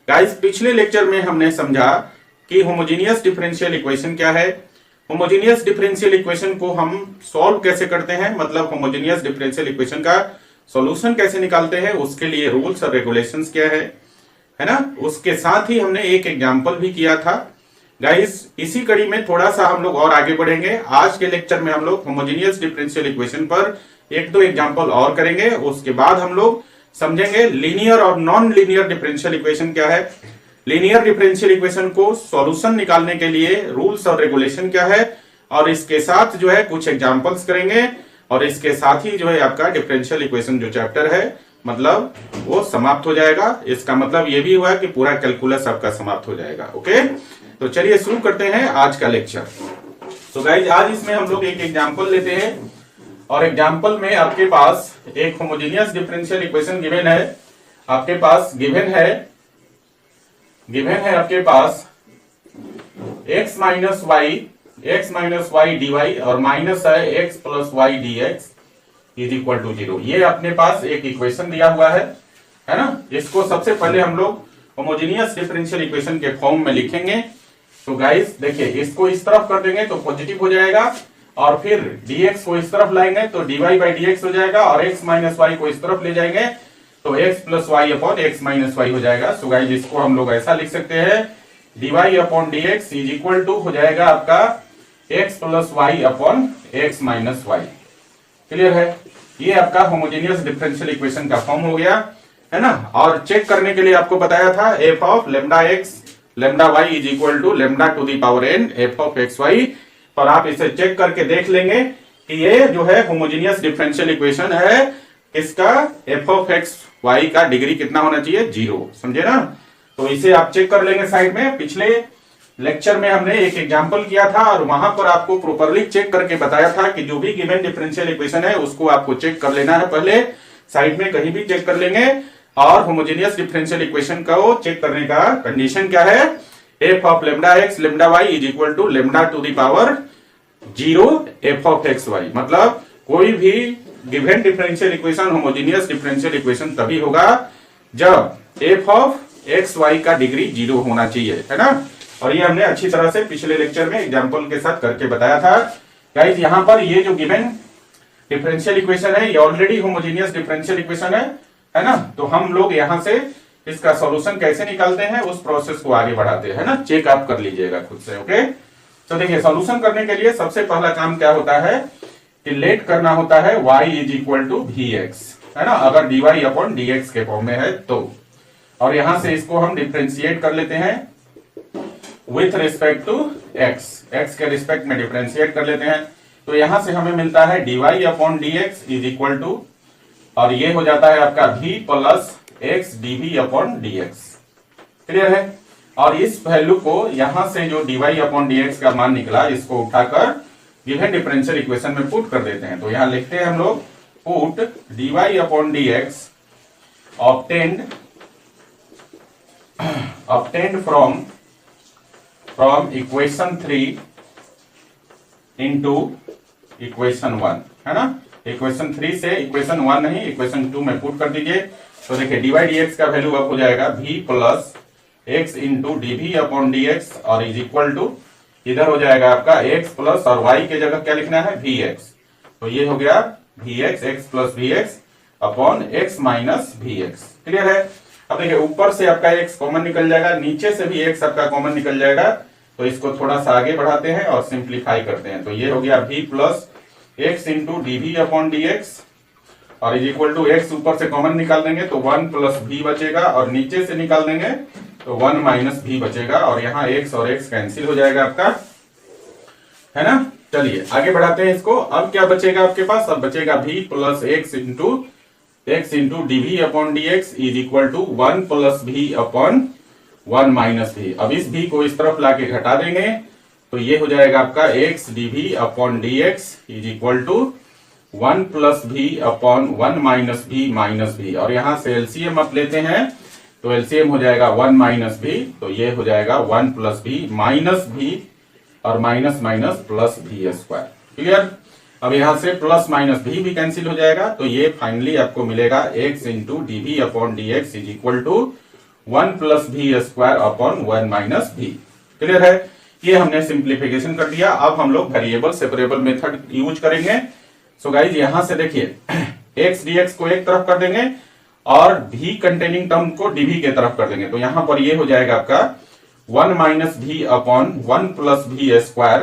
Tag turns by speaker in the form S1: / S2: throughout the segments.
S1: Guys पिछले lecture में हमने समझा कि होमोजेनियस डिफरेंशियल इक्वेशन क्या है। होमोजेनियस डिफरेंशियल इक्वेशन को हम सॉल्व कैसे करते हैं, मतलब होमोजेनियस डिफरेंशियल इक्वेशन का सॉल्यूशन कैसे निकालते हैं, उसके लिए रूल्स और रेगुलेशंस क्या है ना। उसके साथ ही हमने एक एग्जांपल भी किया था। गाइस इसी कड़ी में थोड़ा सा हम लोग और आगे बढ़ेंगे। आज के लेक्चर में हम लोग होमोजेनियस डिफरेंशियल इक्वेशन पर एक दो एग्जांपल और करेंगे। उसके बाद हम लोग समझेंगे लीनियर और नॉन लीनियर डिफरेंशियल इक्वेशन क्या है, लीनियर डिफरेंशियल इक्वेशन को सॉल्यूशन निकालने के लिए रूल्स और रेगुलेशन क्या है, और इसके साथ जो है कुछ एग्जांपल्स करेंगे। और इसके साथ ही जो है आपका डिफरेंशियल इक्वेशन जो चैप्टर है मतलब वो समाप्त हो जाएगा। इसका मतलब ये भी हुआ कि पूरा कैलकुलस आपका समाप्त हो जाएगा। ओके, तो चलिए शुरू करते हैं आज का लेक्चर। तो गाइज आज इसमें हम लोग एक एग्जांपल लेते हैं, और एग्जांपल में आपके पास एक होमोजेनियस डिफरेंशियल इक्वेशन गिवन है। आपके पास गिवन है आपके पास x माइनस वाई डी और माइनस है x plus Y D x is equal to 0। ये अपने पास एक इक्वेशन दिया हुआ है ना। इसको सबसे पहले हम लोग होमोजेनियस डिफरेंशियल इक्वेशन के फॉर्म में लिखेंगे। तो गाइस देखिए, इसको इस तरफ कर देंगे तो पॉजिटिव हो जाएगा, और फिर dx को इस तरफ लाएंगे तो dy बाई dx हो जाएगा, और x माइनस वाई को इस तरफ ले जाएंगे तो x plus Y upon x minus Y हो जाएगा। सो गाइस इसको हम लोग ऐसा लिख सकते हैं, dy upon dx is equal to हो जाएगा आपका x plus Y upon x minus y. Clear है? ये आपका होमोजेनियस डिफरेंशियल इक्वेशन का फॉर्म हो गया है ना। और चेक करने के लिए आपको बताया था f of lambda x lambda y is equal to lambda to the power n f of x y। और आप इसे चेक करके देख लेंगे कि ये जो है होमोजेनियस डिफरेंशियल इक्वेशन है, इसका f ऑफ x y का डिग्री कितना होना चाहिए, 0। समझे ना। तो इसे आप चेक कर लेंगे साइड में। पिछले लेक्चर में हमने एक एग्जांपल किया था और वहां पर आपको प्रॉपर्ली चेक करके बताया था कि जो भी गिवन डिफरेंशियल इक्वेशन है उसको आपको चेक कर लेना है पहले, साइड में कहीं भी चेक कर लेंगे। और होमोजेनियस डिफरेंशियल इक्वेशन को चेक करने का कंडीशन क्या है, f of lambda x lambda y is equal to lambda to the power 0 f of x y। मतलब कोई भी given differential equation homogeneous differential equation तभी होगा जब f ऑफ x y का डिग्री 0 होना चाहिए, है ना। और ये हमने अच्छी तरह से पिछले लेक्चर में एग्जांपल के साथ करके बताया था। गाइस यहाँ पर ये जो गिवन डिफरेंशियल इक्वेशन है ये ऑलरेडी होमोजेनियस डिफरेंशियल इक्वेशन है ना। तो हम लोग यहाँ से इसका सॉल्यूशन कैसे निकालते हैं उस प्रोसेस को आगे बढ़ाते हैं ना। चेक आप कर लीजिएगा खुद से। ओके, तो देखिए सॉल्यूशन करने के लिए सबसे पहला काम क्या होता है कि लेट करना होता है y is equal to v x, है ना, अगर dy अपॉन dx के फॉर्म में है तो। और यहां से इसको हम डिफ्रेंशिएट कर लेते हैं विथ रिस्पेक्ट टू x के रिस्पेक्ट में डिफ्रेंशिएट कर लेते हैं। तो यहां से हमें मिलता है dy upon dx is equal to, और ये हो जाता है आपका v plus x dv upon dx। Clear है? और इस वैल्यू को यहां से जो dy अपॉन dx का मान निकला इसको उठाकर गिवन डिफरेंशियल इक्वेशन में पुट कर देते हैं। तो यहां लिखते हैं हम लोग put dy upon dx obtained from equation 3 into equation 1, है ना। इक्वेशन 3 से इक्वेशन 1 नहीं इक्वेशन 2 में पुट कर दीजिए। तो देखिए dy dx का वैल्यू अब हो जाएगा v plus x into dv upon dx, और इज इक्वल टू इधर हो जाएगा आपका x प्लस और y के जगह क्या लिखना है vx। तो ये हो गया vx x plus vx upon x minus vx। Clear है? अब देखिए ऊपर से आपका x कॉमन निकल जाएगा, नीचे से भी x आपका कॉमन निकल जाएगा। तो इसको थोड़ा सा आगे बढ़ाते हैं और सिंप्लीफाई करते हैं। तो ये हो गया v plus x into dv upon dx, और इज इक्वल टू x ऊपर से कॉमन निकाल देंगे तो 1 प्लस v बचेगा, और नीचे से निकाल देंगे तो 1 माइनस v बचेगा, और यहाँ x और x कैंसिल हो जाएगा आपका, है ना। चलिए आगे बढ़ाते हैं इसको। अब क्या बचेगा आपके पास, अब बचेगा v plus x into dv upon dx is equal to 1 plus v upon 1 minus v। अब इस v को इस तरफ लाके घटा देंगे तो ये हो जाएगा आपका x dv upon dx is equal to 1 plus v upon 1 minus v, और यहां से एलसीएम आप लेते हैं तो एलसीएम हो जाएगा 1 माइनस v, तो ये हो जाएगा 1 प्लस v माइनस v, और minus minus plus v square. Clear? अब यहां से प्लस माइनस v भी कैंसिल हो जाएगा, तो ये फाइनली आपको मिलेगा x into dv upon dx is equal to 1 plus v square upon 1 minus v. Clear है? ये हमने सिंप्लीफिकेशन कर दिया। अब हम लोग वेरिएबल सेपरेबल मेथड यूज करेंगे। सो गाइज यहां से देखिए x dx को एक तरफ कर देंगे और v कंटेनिंग टर्म को dv के तरफ कर देंगे। तो यहां पर ये हो जाएगा आपका 1 माइनस भी upon 1 plus v square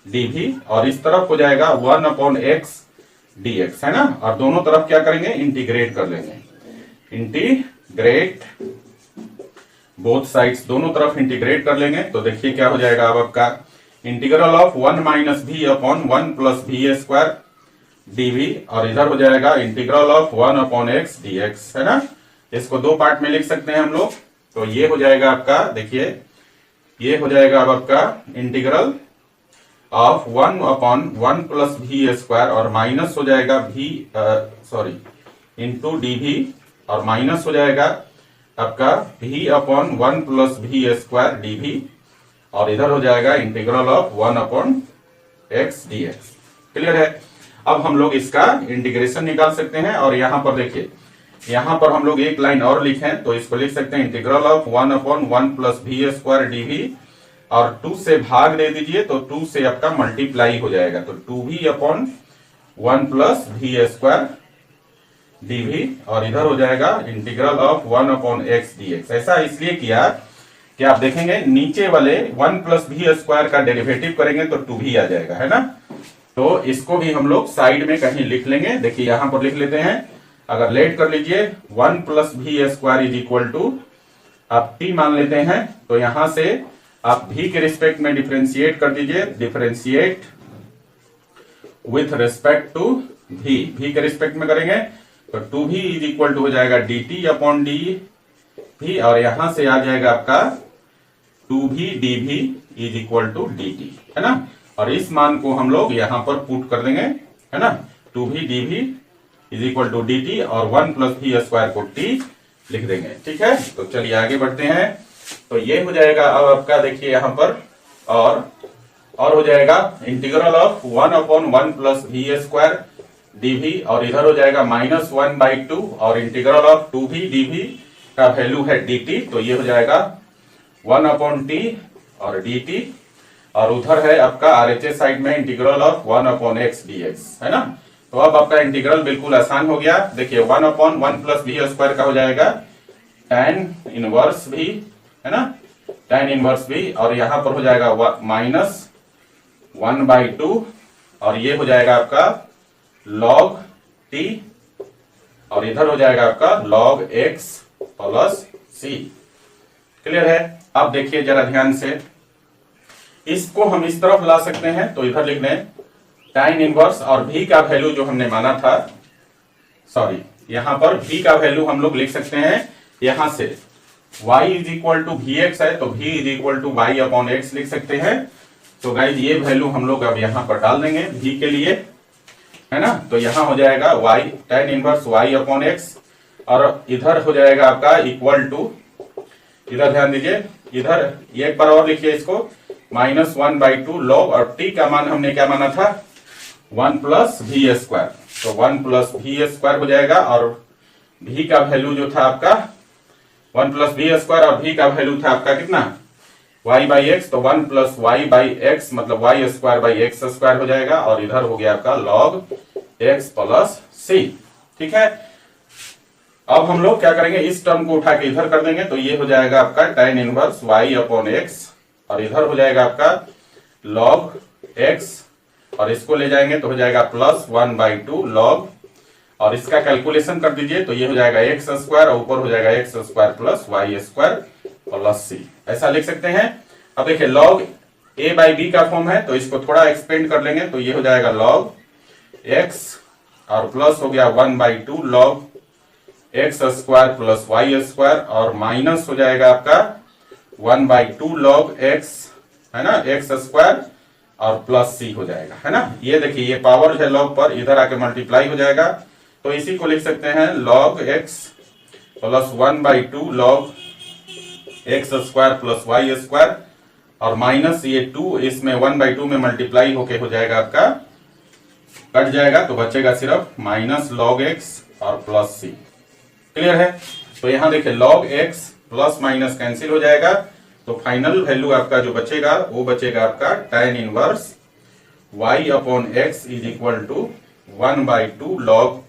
S1: dv और इस तरफ हो जाएगा 1 अपॉन x dx, है ना। और दोनों तरफ क्या करेंगे? इंटीग्रेट कर लेंगे। इंटीग्रेट बोथ साइड्स, दोनों तरफ इंटीग्रेट कर लेंगे। तो देखिए क्या हो जाएगा अब आपका इंटीग्रल ऑफ 1 माइनस भी upon 1 plus v square dv और इधर हो जाएगा integral of 1 upon x dx, है ना। इसको दो पार्ट में लिख सकते हैं हम लोग। तो ये हो जाएगा आपका, देखिए ये हो जाएगा अब आपका integral of 1 upon 1 plus v square और माइनस हो जाएगा भी इंटू dv और माइनस हो जाएगा आपका v upon 1 plus v square dv और इधर हो जाएगा integral of 1 upon x dx। Clear है? अब हम लोग इसका इंटीग्रेशन निकाल सकते हैं। और यहां पर देखिए, यहां पर हम लोग एक लाइन और लिखें तो इसको लिख सकते हैं integral of 1 upon 1 plus v square dv और 2 से भाग दे दीजिए तो 2 से आपका मल्टीप्लाई हो जाएगा। तो 2v upon 1 plus v square dv और इधर हो जाएगा integral of 1 upon x dx। ऐसा इसलिए किया कि आप देखेंगे नीचे वाले 1 प्लस भी स्क्वायर का डेरिवेटिव करेंगे तो 2v आ जाएगा, है ना। तो इसको भी हम लोग साइड में कहीं लिख लेंगे। देखिए यहां पर लिख लेते हैं, अगर लेट कर लीजिए 1 plus v square is equal to आप t मान लेते हैं। तो यहां से आप v के रिस्पेक्ट में डिफरेंशिएट कर दीजिए, differentiate with respect to v के रिस्पेक्ट में करेंगे तो 2v इज इक्वल टू हो जाएगा dt अपॉन dv और यहां से आ जाएगा आपका 2v dv is equal to dt, है ना। और इस मान को हम लोग यहां पर पुट कर देंगे, है ना। 2v dv is equal to dt और 1 प्लस भी स्क्वायर को t लिख देंगे। ठीक है, तो चलिए आगे बढ़ते हैं। तो ये हो जाएगा अब आपका, देखिए यहां पर और हो जाएगा integral of 1 upon 1 plus v square dv और इधर हो जाएगा -1/2 और इंटीग्रल ऑफ 2v dv का वैल्यू है dt। तो ये हो जाएगा 1 अपॉन t और dt और उधर है आपका RHS साइड में integral of 1 upon x dx, है ना। तो अब आपका इंटीग्रल बिल्कुल आसान हो गया। देखिए 1 अपॉन 1 प्लस भी स्क्वायर का हो जाएगा tan इनवर्स भी, है ना, tan इनवर्स भी और यहां पर हो जाएगा -1/2 और ये हो जाएगा आपका log t और इधर हो जाएगा आपका log x plus c। Clear है? अब देखिए जरा ध्यान से, इसको हम इस तरफ ला सकते हैं। तो इधर लिख दें tan इनवर्स और v का वैल्यू जो हमने माना था, यहां पर v का वैल्यू हम लोग लिख सकते हैं यहां से y is equal to vx है तो v is equal to y upon x लिख सकते हैं। तो गाइज ये वैल्यू हम लोग अब यहां पर डाल देंगे v के लिए, है ना। तो यहां हो जाएगा y tan inverse y upon x और इधर हो जाएगा आपका इक्वल टू, इधर ध्यान दीजिए, इधर एक बार और लिखिए इसको -1/2 log और t का मान हमने क्या माना था 1 प्लस भी स्क्वायर। तो 1 प्लस भी स्क्वायर हो जाएगा और v का वैल्यू जो था आपका 1 प्लस भी स्क्वायर और v का वैल्यू था आपका कितना y/x। तो 1 प्लस y/x मतलब y square by x square हो जाएगा और इधर हो गया आपका log x प्लस c। ठीक है, अब हम लोग क्या करेंगे, इस टर्म को उठा के इधर कर देंगे तो ये हो जाएगा आपका tan inverse y upon x और इधर हो जाएगा आपका log x और इसको ले जाएंगे तो हो जाएगा +1/2 log और इसका कैलकुलेशन कर दीजिए तो ये हो जाएगा x स्क्वायर और ऊपर हो जाएगा x square plus y square plus c। ऐसा लिख सकते हैं। अब देखिए log a/b का फॉर्म है तो इसको थोड़ा एक्सपेंड कर लेंगे तो ये हो जाएगा log x और प्लस हो गया 1/2 log x square plus y square और माइनस हो जाएगा आपका 1/2 log x, है ना, x स्क्वायर और प्लस c हो जाएगा, है ना। ये देखिए ये पावर है log पर, इधर आके मल्टीप्लाई हो जाएगा तो इसी को लिख सकते हैं log x plus 1/2 log x square plus y square और माइनस ये 2 इसमें 1/2 में मल्टीप्लाई होके हो जाएगा आपका, कट जाएगा तो बचेगा सिर्फ माइनस log x और प्लस c। क्लियर है? तो यहां देखिए log x plus minus cancel हो जाएगा, तो फाइनल वैल्यू आपका जो बचेगा वो बचेगा आपका tan inverse y upon x is equal to 1/2 log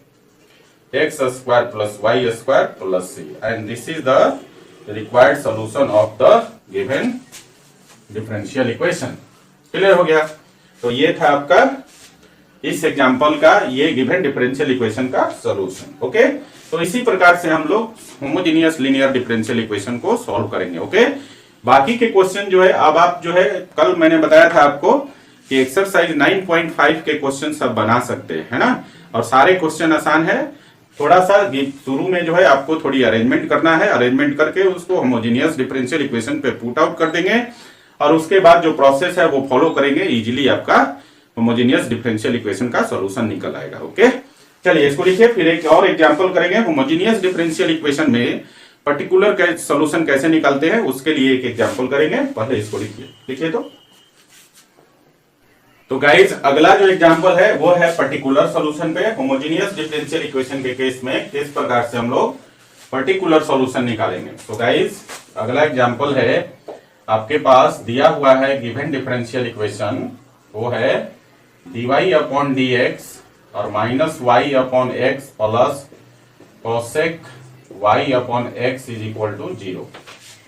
S1: x square plus y square plus c, and this is the required solution of the given differential equation। Clear हो गया? तो ये था आपका इस एग्जांपल का ये गिवन डिफरेंशियल इक्वेशन का सॉल्यूशन। ओके, तो इसी प्रकार से हम लोग होमोजेनियस लीनियर डिफरेंशियल इक्वेशन को सॉल्व करेंगे। ओके, बाकी के क्वेश्चन जो है अब आप जो है कल मैंने बताया था आपको कि एक्सरसाइज 9.5 के क्वेश्चन सब बना सकते हैं, है ना, और सारे क्वेश्चन आसान है। थोड़ा सा शुरू में जो है आपको थोड़ी अरेंजमेंट करना है, अरेंजमेंट करके उसको होमोजेनियस डिफरेंशियल इक्वेशन पे पुट आउट कर देंगे और उसके बाद जो प्रोसेस है वो फॉलो करेंगे, इजीली आपका होमोजेनियस डिफरेंशियल इक्वेशन का सॉल्यूशन निकल आएगा। ओके, चलिए इसको लिखिए, फिर एक और एग्जांपल करेंगे। होमोजेनियस डिफरेंशियल इक्वेशन में पर्टिकुलर सॉल्यूशन कैसे निकालते हैं उसके लिए एक एग्जांपल करेंगे। पहले इसको लिखिए, लिखिए तो गाइज अगला जो एग्जांपल है वो है पर्टिकुलर सॉल्यूशन पे। होमोजेनियस डिफरेंशियल इक्वेशन के केस में किस प्रकार से हम लोग पर्टिकुलर सॉल्यूशन निकालेंगे। तो गाइज अगला एग्जांपल है, आपके पास दिया हुआ है गिवन डिफरेंशियल इक्वेशन, वो है dy अपॉन dx और minus y upon x plus cosec y upon x is equal to 0।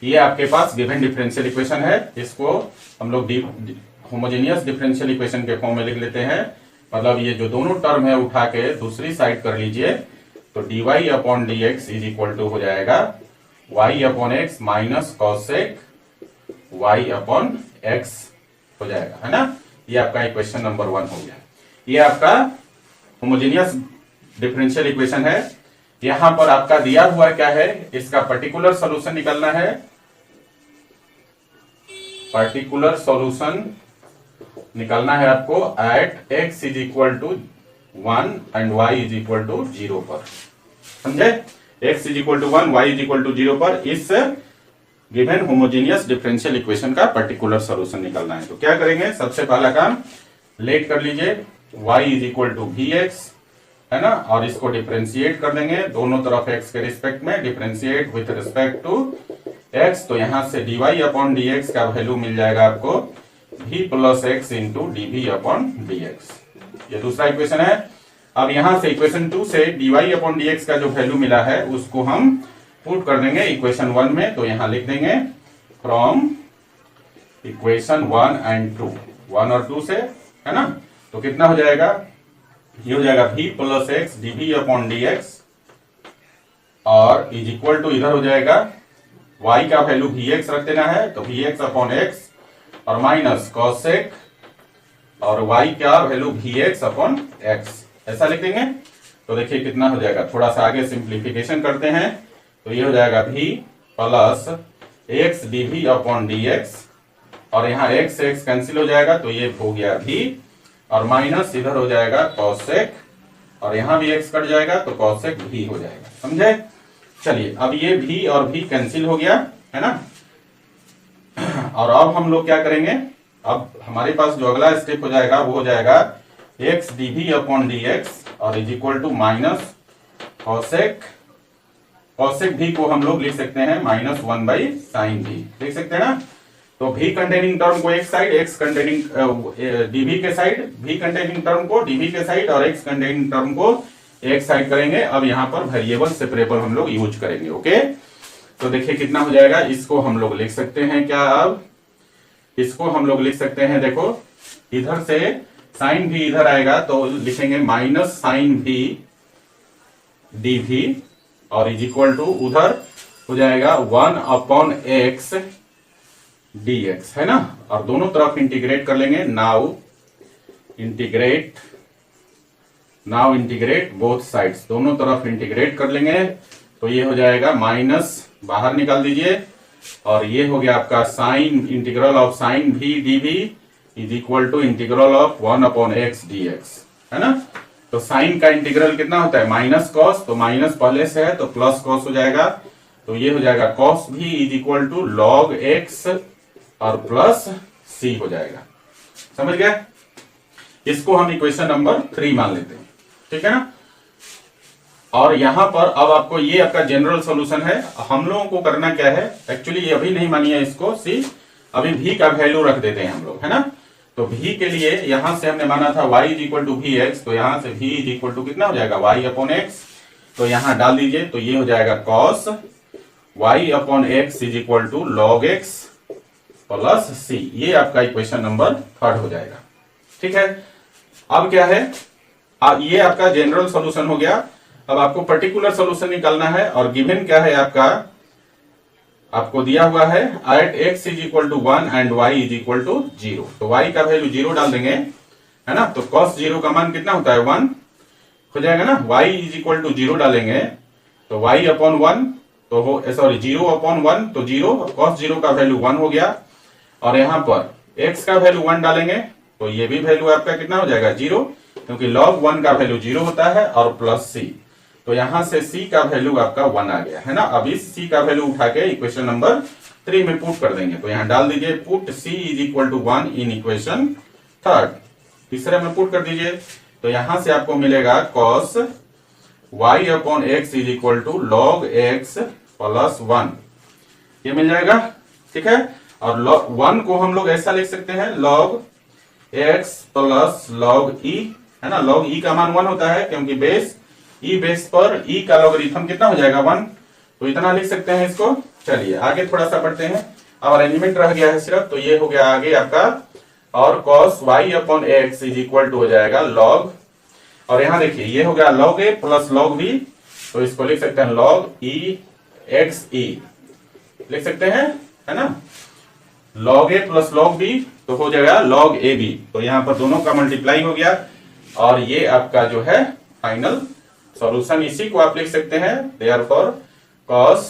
S1: ये आपके पास गिवन डिफरेंशियल इक्वेशन है। इसको हम लोग होमोजेनियस डिफरेंशियल इक्वेशन के फॉर्म में लिख लेते हैं। मतलब ये जो दोनों टर्म है उठा के दूसरी साइड कर लीजिए, तो dy upon dx is equal to हो जाएगा y upon x minus cosec y upon x हो जाएगा, है ना। ये आपका इक्वेशन नंबर 1 हो गया। ये आपका होमोजेनियस डिफरेंशियल इक्वेशन है। यहां पर आपका दिया हुआ क्या है, इसका पर्टिकुलर सॉल्यूशन निकालना है। पर्टिकुलर सॉल्यूशन निकालना है आपको at x is equal to 1 and y is equal to 0 पर। समझे? x is equal to 1, y is equal to 0 पर इस गिवन होमोजेनियस डिफरेंशियल इक्वेशन का पर्टिकुलर सॉल्यूशन निकालना है। तो क्या करेंगे, सबसे पहला काम लेट कर लीजिए y is equal to vx, है ना, और इसको डिफरेंशिएट कर देंगे दोनों तरफ x के रिस्पेक्ट में, differentiate with respect to x। तो यहां से dy अपॉन dx का वैल्यू मिल जाएगा आपको v plus x into dv upon dx। ये दूसरा इक्वेशन है। अब यहां से इक्वेशन 2 से dy अपॉन dx का जो वैल्यू मिला है उसको हम पुट कर देंगे इक्वेशन 1 में। तो यहां लिख देंगे फ्रॉम इक्वेशन 1 एंड 2, 1 और 2 से, है ना। तो कितना हो जाएगा, ये हो जाएगा v plus x dv upon dx और इज इक्वल टू इधर हो जाएगा y का वैल्यू vx रख देना है, तो vx अपॉन x और माइनस कॉसेक और y का वैल्यू vx अपॉन x, ऐसा लिख देंगे। तो देखिए कितना हो जाएगा, थोड़ा सा आगे सिंप्लीफिकेशन करते हैं, तो ये हो जाएगा v plus x dv upon dx और यहाँ x से x कैंसिल हो जाएगा, तो ये हो गया v और माइनस इधर हो जाएगा कॉसेक और यहाँ भी x कट जाएगा तो कॉसेक v हो जाएगा। समझे? चलिए अब ये v और v कैंसिल हो गया, है ना। और अब हम लोग क्या करेंगे, अब हमारे पास जो अगला स्टेप हो जाएगा वो हो जाएगा x dv अपॉन dx और is equal to minus cosec, cosec v को हम लोग लिख सकते हैं माइनस 1 बाई साइन v, लिख सकते हैं ना। तो v कंटेनिंग टर्म को एक साइड, x कंटेनिंग dv के साइड, v कंटेनिंग टर्म को dv के साइड और x कंटेनिंग टर्म को एक साइड करेंगे। अब यहाँ पर वेरिएबल सेपरेबल हम लोग यूज करेंगे। ओके, तो देखिए कितना हो जाएगा, इसको हम लोग लिख सकते हैं क्या, अब इसको हम लोग लिख सकते हैं, देखो इधर से साइन भी इधर आएगा तो लिखेंगे माइनस साइन भी dv और इज इक्वल टू उधर हो जाएगा 1 अपॉन x dx, है ना, और दोनों तरफ इंटीग्रेट कर लेंगे। नाउ इंटीग्रेट बोथ साइड्स, दोनों तरफ इंटीग्रेट कर लेंगे। तो ये हो जाएगा माइनस बाहर निकाल दीजिए और ये हो गया आपका sine integral of sine v dv is equal to integral of 1 upon x dx, है ना। तो साइन का इंटीग्रल कितना होता है, माइनस कॉस, तो माइनस पहले से है तो प्लस कॉस हो जाएगा। तो ये हो जाएगा cos v is equal to log x और प्लस c हो जाएगा। समझ गए? इसको हम इक्वेशन नंबर 3 मान लेते हैं, ठीक है ना। और यहां पर अब आपको ये आपका जनरल सॉल्यूशन है। हम लोगों को करना क्या है, एक्चुअली ये अभी नहीं मानिए इसको, सी अभी v का वैल्यू रख देते हैं हम लोग, है ना। तो v के लिए यहां से हमने माना था y is equal to v x, तो यहां से v इज इक्वल टू कितना हो जाएगा y अपॉन एक्स। तो यहां डाल दीजिए, तो ये हो जाएगा cos y upon x is equal to log x plus C. ये आपका इक्वेशन नंबर 3 हो जाएगा। ठीक है, अब क्या है, ये आपका जनरल सॉल्यूशन हो गया। अब आपको पर्टिकुलर सॉल्यूशन निकालना है, और गिवन क्या है आपका, आपको दिया हुआ है at x is equal to 1 and y is equal to 0। तो y का वैल्यू 0 डाल देंगे, है ना। तो cos 0 का मान कितना होता है, 1 हो जाएगा ना। y इज इक्वल टू 0 डालेंगे तो y अपॉन 1, तो हो सॉरी 0 अपॉन 1, तो 0, cos 0 का वैल्यू 1 हो गया। और यहां पर x का वैल्यू 1 डालेंगे तो ये भी वैल्यू आपका कितना हो जाएगा, 0, क्योंकि log 1 का वैल्यू 0 होता है, और प्लस c। तो यहां से c का वैल्यू आपका 1 आ गया, है ना। अब इस c का वैल्यू उठा के इक्वेशन नंबर 3 में पुट कर देंगे। तो यहां डाल दीजिए put c is equal to 1 in equation 3। तीसरे में पुट कर दीजिए, तो यहां से आपको मिलेगा cos y upon x is equal to log x plus 1, ये मिल जाएगा। ठीक है, और log 1 को हम लोग ऐसा लिख सकते हैं log x plus log e, है ना। log e का मान 1 होता है, क्योंकि बेस ई बेस पर ई का लॉगरिथम कितना हो जाएगा, 1। तो इतना लिख सकते हैं इसको। चलिए आगे थोड़ा सा पढ़ते हैं। अब अरेंजमेंट रह गया है सिर्फ, तो ये हो गया आगे आपका, और cos y upon x is equal to हो जाएगा log, और यहां देखिए ये हो गया log a plus log b, तो इसको लिख सकते हैं log e x e लिख सकते हैं, है ना। log a plus log b तो हो जाएगा log a b। तो यहां पर दोनों का मल्टीप्लाई हो गया, और ये आपका जो है फाइनल सॉल्यूशन, इसी को आप लिख सकते हैं therefore cos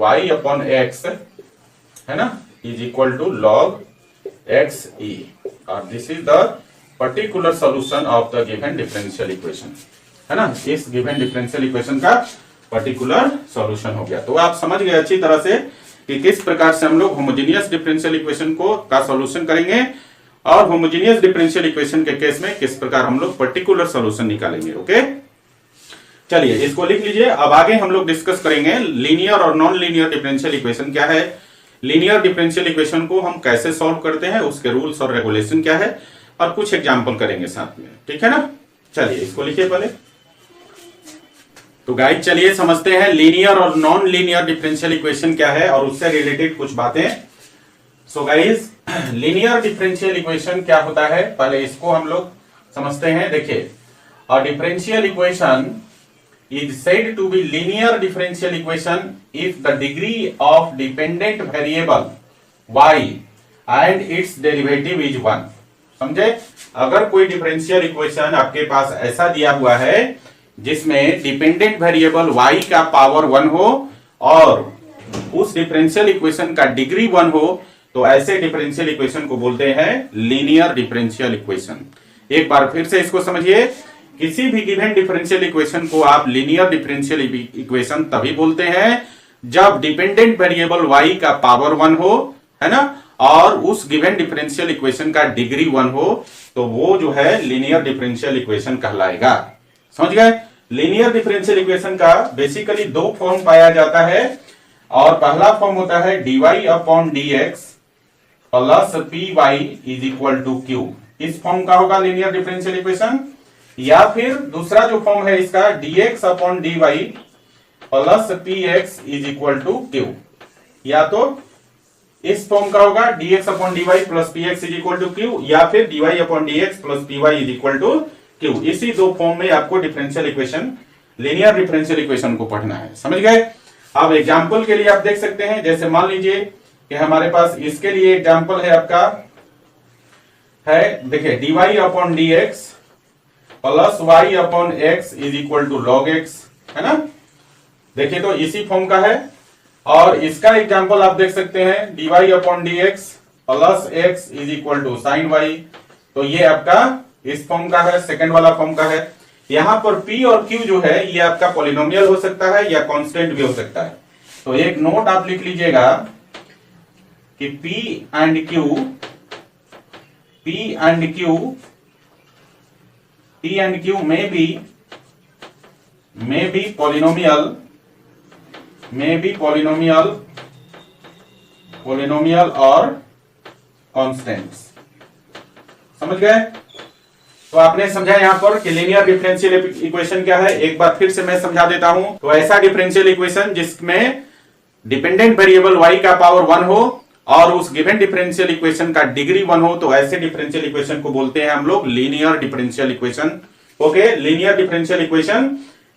S1: y upon x, है ना, is equal to log x e, और this is the particular solution of the given differential equation, है ना। इस गिवन डिफरेंशियल इक्वेशन का पर्टिकुलर सॉल्यूशन हो गया। तो आप समझ गए अच्छी तरह से कि किस प्रकार से हम लोग होमोजेनियस डिफरेंशियल इक्वेशन को का सॉल्यूशन करेंगे, और होमोजेनियस डिफरेंशियल इक्वेशन के केस में किस प्रकार हम लोग पर्टिकुलर सॉल्यूशन निकालेंगे। ओके, चलिए इसको लिख लीजिए। अब आगे हम लोग डिस्कस करेंगे लीनियर और नॉन लीनियर डिफरेंशियल इक्वेशन क्या है, लीनियर डिफरेंशियल इक्वेशन को हम कैसे सॉल्व करते हैं, उसके रूल्स और रेगुलेशन क्या है, और कुछ एग्जांपल करेंगे साथ में। ठीक है ना, चलिए इसको लिखिए पहले। तो गाइस चलिए समझते हैं लीनियर और नॉन लीनियर डिफरेंशियल इक्वेशन क्या है, और उससे रिलेटेड कुछ बातें। So guys linear differential equation क्या होता है, पहले इसको हम लोग समझते हैं। देखिए, अ differential equation is said to be linear differential equation if the degree of dependent variable y and its derivative is 1। समझे, अगर कोई डिफरेंशियल इक्वेशन आपके पास ऐसा दिया हुआ है जिसमें डिपेंडेंट वेरिएबल y का पावर 1 हो और उस डिफरेंशियल इक्वेशन का डिग्री 1 हो, तो ऐसे डिफरेंशियल इक्वेशन को बोलते हैं लीनियर डिफरेंशियल इक्वेशन। एक बार फिर से इसको समझिए, किसी भी गिवन डिफरेंशियल इक्वेशन को आप लीनियर डिफरेंशियल इक्वेशन तभी बोलते हैं जब डिपेंडेंट वेरिएबल y का पावर 1 हो, है ना, और उस गिवन डिफरेंशियल इक्वेशन का डिग्री 1 हो, तो वो जो है लीनियर डिफरेंशियल इक्वेशन कहलाएगा। समझ गए। लीनियर डिफरेंशियल इक्वेशन का बेसिकली 2 फॉर्म पाया जाता है, और पहला फॉर्म होता है dy upon dx plus py is equal to q। इस फॉर्म का होगा लीनियर डिफरेंशियल इक्वेशन। या फिर दूसरा जो फॉर्म है इसका dx upon dy plus px is equal to q। या तो इस फॉर्म का होगा dx upon dy plus px is equal to q, या फिर dy upon dx plus py is equal to q। इसी 2 फॉर्म में आपको differential equation, linear differential equation को पढ़ना है। समझ गए। अब एग्जांपल के लिए आप देख सकते हैं, जैसे मान लीजिए कि हमारे पास इसके लिए एग्जांपल है आपका, है देखिए dy upon dx plus y upon x is equal to log x, है ना। देखिए तो इसी फॉर्म का है, और इसका एग्जांपल आप देख सकते हैं dy upon dx plus x is equal to sine y। तो ये आपका इस फॉर्म का है, सेकंड वाला फॉर्म का है। यहां पर p और q जो है ये आपका पॉलिनोमियल हो सकता है या कांस्टेंट भी हो सकता है। तो एक नोट आप लिख लीजिएगा कि p and q may be may be polynomial और कांस्टेंट्स। समझ गए? तो आपने समझा यहां पर कि लीनियर डिफरेंशियल इक्वेशन क्या है। एक बार फिर से मैं समझा देता हूं। तो ऐसा डिफरेंशियल इक्वेशन जिसमें डिपेंडेंट वेरिएबल y का पावर 1 हो और उस गिवन डिफरेंशियल इक्वेशन का डिग्री 1 हो, तो ऐसे डिफरेंशियल इक्वेशन को बोलते हैं हम लोग linear differential equation. Okay, linear differential equation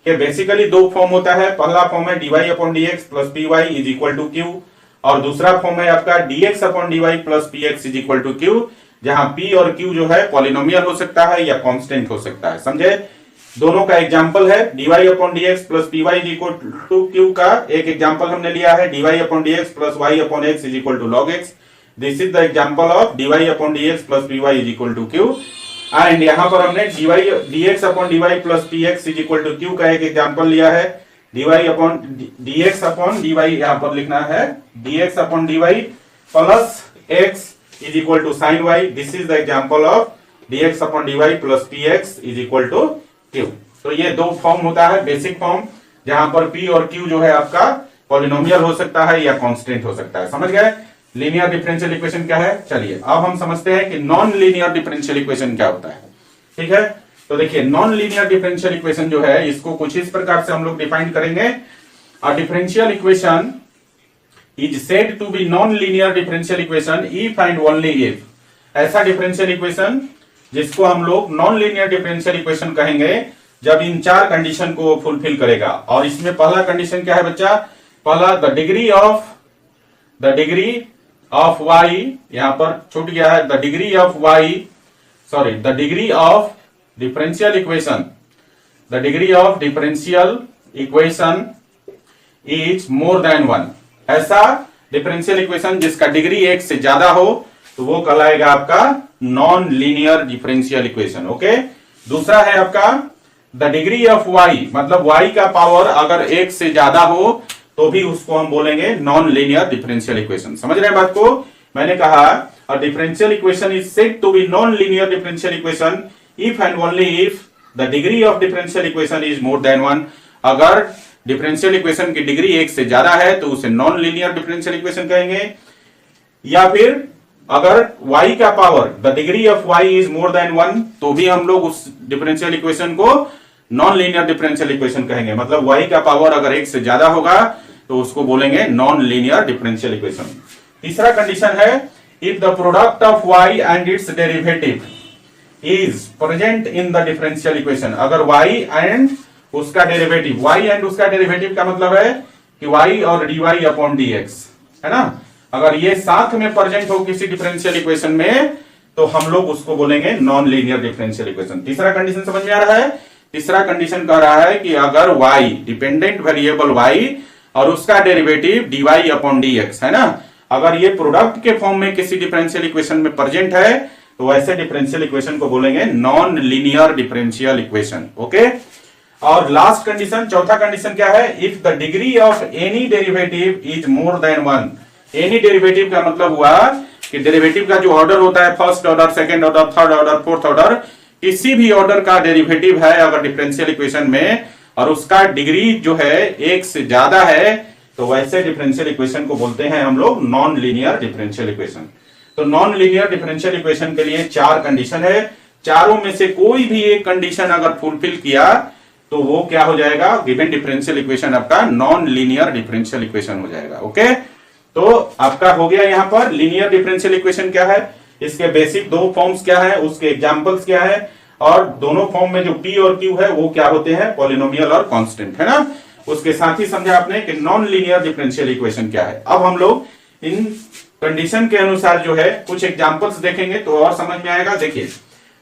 S1: के बेसिकली दो फॉर्म होता है। पहला फॉर्म है dy upon dx plus py is equal to q, और दूसरा फॉर्म है आपका dx upon dy plus px is equal to q, जहां p और q जो है पॉलिनोमियल हो सकता है या कांस्टेंट हो सकता है। समझे? दोनों का एग्जांपल है dy upon dx plus py is equal to q का एक एग्जांपल हमने लिया है dy upon dx plus y upon x is equal to log x। This is the example of dy upon dx plus py is equal to q। And यहां पर हमने dx upon dy plus px is equal to q का एक example लिया है dx upon dy, यहां पर लिखना है dx upon dy plus x is equal to sin y। This is the example of dx upon dy plus px is equal to q। तो ये दो फॉर्म होता है, बेसिक फॉर्म, जहां पर p और q जो है आपका पॉलिनोमियल हो सकता है या कांस्टेंट हो सकता है। समझ गए? लीनियर डिफरेंशियल इक्वेशन क्या है। चलिए अब हम समझते हैं कि नॉन लीनियर डिफरेंशियल इक्वेशन क्या होता है। ठीक है, तो देखिए नॉन लीनियर डिफरेंशियल इक्वेशन जो है इसको कुछ इस प्रकार से हम लोग डिफाइन करेंगे। A differential equation is said to be non linear differential equation if and only if, ऐसा डिफरेंशियल इक्वेशन जिसको हम लोग नॉन लीनियर डिफरेंशियल इक्वेशन कहेंगे जब इन चार कंडीशन को फुलफिल करेगा। और इसमें पहला कंडीशन क्या है बच्चा? पहला द डिग्री ऑफ y, यहां पर छूट गया है, the degree of y, sorry, the degree of differential equation, the degree of differential equation is more than 1। ऐसा डिफरेंशियल इक्वेशन जिसका डिग्री 1 से ज्यादा हो तो वो कहलाएगा आपका non linear differential equation. Okay, दूसरा है आपका द डिग्री ऑफ y, मतलब y का पावर अगर 1 से ज्यादा हो तो भी उसको हम बोलेंगे नॉन लीनियर डिफरेंशियल इक्वेशन। समझ रहे हैं बात को? मैंने कहा a differential equation is said to be non linear differential equation if and only if the degree of differential equation is more than 1। अगर डिफरेंशियल इक्वेशन की डिग्री 1 से ज्यादा है तो उसे नॉन लीनियर डिफरेंशियल इक्वेशन कहेंगे। या फिर अगर y का power, the degree of y is more than 1, तो भी हम लोग उस डिफरेंशियल इक्वेशन को नॉन लीनियर डिफरेंशियल इक्वेशन कहेंगे। मतलब y का पावर अगर 1 से ज्यादा होगा तो उसको बोलेंगे नॉन लीनियर डिफरेंशियल इक्वेशन। तीसरा कंडीशन है if the product of y and it's derivative is present in the differential equation. अगर y एंड उसका डेरिवेटिव, y एंड उसका डेरिवेटिव का मतलब है कि y और dy अपॉन dx, है ना, अगर ये साथ में प्रेजेंट हो किसी डिफरेंशियल इक्वेशन में तो हम लोग उसको बोलेंगे नॉन लीनियर डिफरेंशियल इक्वेशन। तीसरा कंडीशन समझ में आ रहा है? तीसरा कंडीशन कह रहा है कि अगर y, डिपेंडेंट वेरिएबल y और उसका डेरिवेटिव dy अपॉन dx, है ना, अगर ये प्रोडक्ट के फॉर्म में किसी डिफरेंशियल इक्वेशन में प्रेजेंट है तो ऐसे डिफरेंशियल इक्वेशन को बोलेंगे non linear differential equation. Okay, और लास्ट कंडीशन, चौथा कंडीशन क्या है? If the degree of any derivative is more than 1। Any derivative का मतलब हुआ कि डेरिवेटिव का जो ऑर्डर होता है, first order, second order, third order, fourth order, किसी भी ऑर्डर का डेरिवेटिव है अगर डिफरेंशियल इक्वेशन में और उसका डिग्री जो है 1 से ज्यादा है तो वैसे डिफरेंशियल इक्वेशन को बोलते हैं हम लोग नॉन लीनियर डिफरेंशियल इक्वेशन। तो नॉन लीनियर डिफरेंशियल इक्वेशन के लिए 4 कंडीशन है, चारों में से कोई भी एक कंडीशन अगर फुलफिल किया तो वो क्या हो जाएगा? गिवन डिफरेंशियल इक्वेशन आपका नॉन लीनियर डिफरेंशियल इक्वेशन हो जाएगा। ओके, तो आपका हो गया यहां पर लीनियर डिफरेंशियल इक्वेशन क्या है, इसके बेसिक दो फॉर्म्स क्या है, उसके एग्जांपल्स क्या है, और दोनों फॉर्म में जो p और q है वो क्या होते हैं? पॉलिनोमियल और कांस्टेंट, है ना। उसके साथ ही समझा आपने कि नॉन लीनियर डिफरेंशियल इक्वेशन क्या है। अब हम लोग इन कंडीशन के अनुसार जो है कुछ एग्जांपल्स देखेंगे तो और समझ में आएगा। देखिए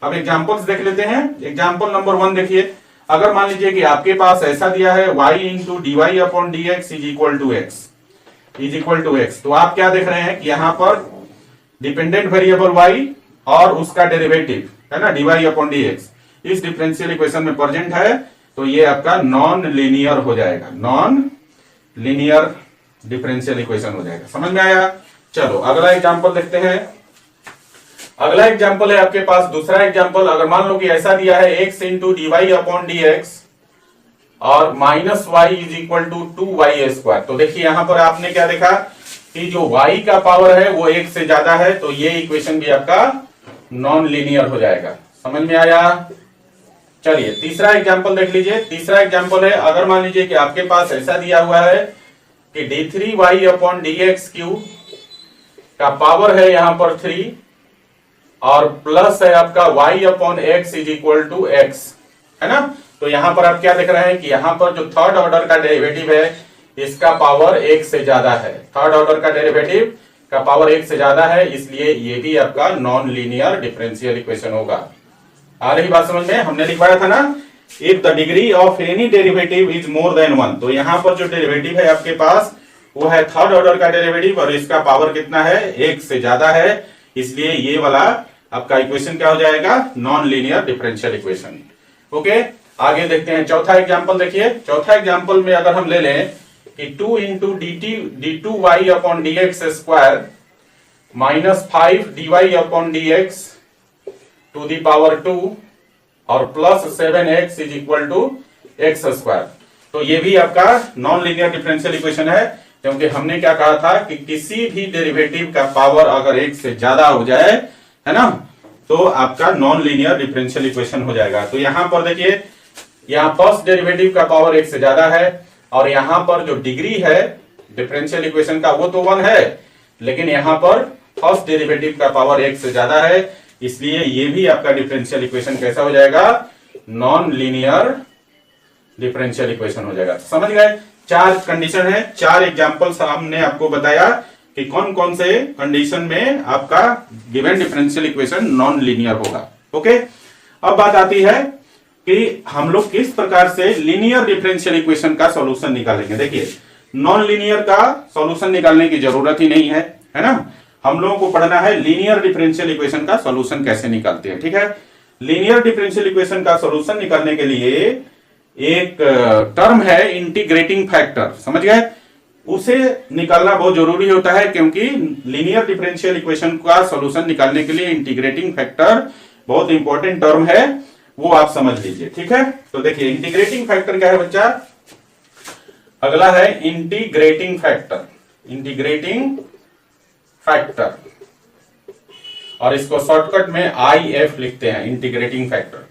S1: अब एग्जांपल्स देख लेते हैं। एग्जांपल नंबर 1 देखिए, अगर मान लीजिए कि आपके पास ऐसा दिया है y into d y upon d x is equal to x, तो आप क्या देख रहे हैं कि यहां पर डिपेंडेंट वेरिएबल y और उसका डेरिवेटिव है ना dy अपॉन डी एक्स इस डिफरेंशियल इक्वेशन में प्रेजेंट है, तो ये आपका नॉन लीनियर हो जाएगा, नॉन लीनियर डिफरेंशियल इक्वेशन हो जाएगा। समझ में आया? चलो अगला एग्जांपल देखते हैं। अगला एग्जांपल है आपके पास दूसरा एग्जांपल। अगर मान लो कि ऐसा दिया है x into d y upon d x और minus y is equal to 2y²। तो देखिए यहां पर आपने क्या देखा कि जो y का पावर है वो 1 से ज्यादा है, तो ये इक्वेशन भी आपका नॉन लीनियर हो जाएगा। समझ में आया? चलिए तीसरा एग्जांपल देख लीजिए। तीसरा एग्जांपल है, अगर मान लीजिए कि आपके पास ऐसा दिया हुआ है कि d3y/dx³ का पावर है यहां पर 3 और प्लस है आपका y/x is equal to x, है ना। तो यहां पर आप क्या देख रहे हैं कि यहां पर जो थर्ड ऑर्डर का डेरिवेटिव है इसका पावर 1 से ज्यादा है। थर्ड ऑर्डर का डेरिवेटिव का पावर 1 से ज्यादा है, इसलिए ये भी आपका नॉन लीनियर डिफरेंशियल इक्वेशन होगा। आ रही बात समझ में? हमने लिखवाया था ना, if the degree of any derivative is more than 1। तो यहां पर जो डेरिवेटिव है आपके पास वो है थर्ड ऑर्डर का डेरिवेटिव और इसका पावर कितना है? 1 से ज्यादा है, इसलिए ये वाला आपका इक्वेशन क्या हो जाएगा? Non linear differential equation. Okay, आगे देखते हैं चौथा एग्जांपल। देखिए चौथा एग्जांपल में अगर हम ले लें कि 2 into d2y/dx² minus 5 dy/dx to the power 2 और plus 7x is equal to x²। तो ये भी आपका नॉन लीनियर डिफरेंशियल इक्वेशन है, क्योंकि हमने क्या कहा था कि किसी भी डेरिवेटिव का पावर अगर 1 से ज्यादा हो जाए, है ना, तो आपका नॉन लीनियर डिफरेंशियल इक्वेशन हो जाएगा। तो यहां पर देखिए, यहां फर्स्ट डेरिवेटिव का पावर 1 से ज्यादा है और यहां पर जो डिग्री है डिफरेंशियल इक्वेशन का वो तो 1 है, लेकिन यहां पर फर्स्ट डेरिवेटिव का पावर 1 से ज्यादा है, इसलिए ये भी आपका डिफरेंशियल इक्वेशन कैसा हो जाएगा? नॉन लीनियर डिफरेंशियल इक्वेशन हो जाएगा। समझ गए? 4 कंडीशन है, 4 एग्जांपल्स हमने आपको बताया कि कौन कौन से कंडीशन में आपका given differential equation non linear होगा। ओके, अब बात आती है कि हम लोग किस प्रकार से लीनियर डिफरेंशियल इक्वेशन का सॉल्यूशन निकालेंगे। देखिए नॉन लीनियर का सॉल्यूशन निकालने की जरूरत ही नहीं है, है ना। हम लोगों को पढ़ना है लीनियर डिफरेंशियल इक्वेशन का सॉल्यूशन कैसे निकालते हैं। ठीक है, लीनियर डिफरेंशियल इक्वेशन का सॉल्यूशन निकालने के लिए एक टर्म है इंटीग्रेटिंग फैक्टर, समझ गए, उसे निकालना बहुत जरूरी होता है, क्योंकि लीनियर डिफरेंशियल इक्वेशन का सॉल्यूशन निकालने के लिए इंटीग्रेटिंग फैक्टर बहुत इंपॉर्टेंट टर्म है, वो आप समझ लीजिए। ठीक है, तो देखिए इंटीग्रेटिंग फैक्टर क्या है बच्चा? अगला है इंटीग्रेटिंग फैक्टर। इंटीग्रेटिंग फैक्टर, और इसको शॉर्टकट में IF लिखते हैं, इंटीग्रेटिंग फैक्टर।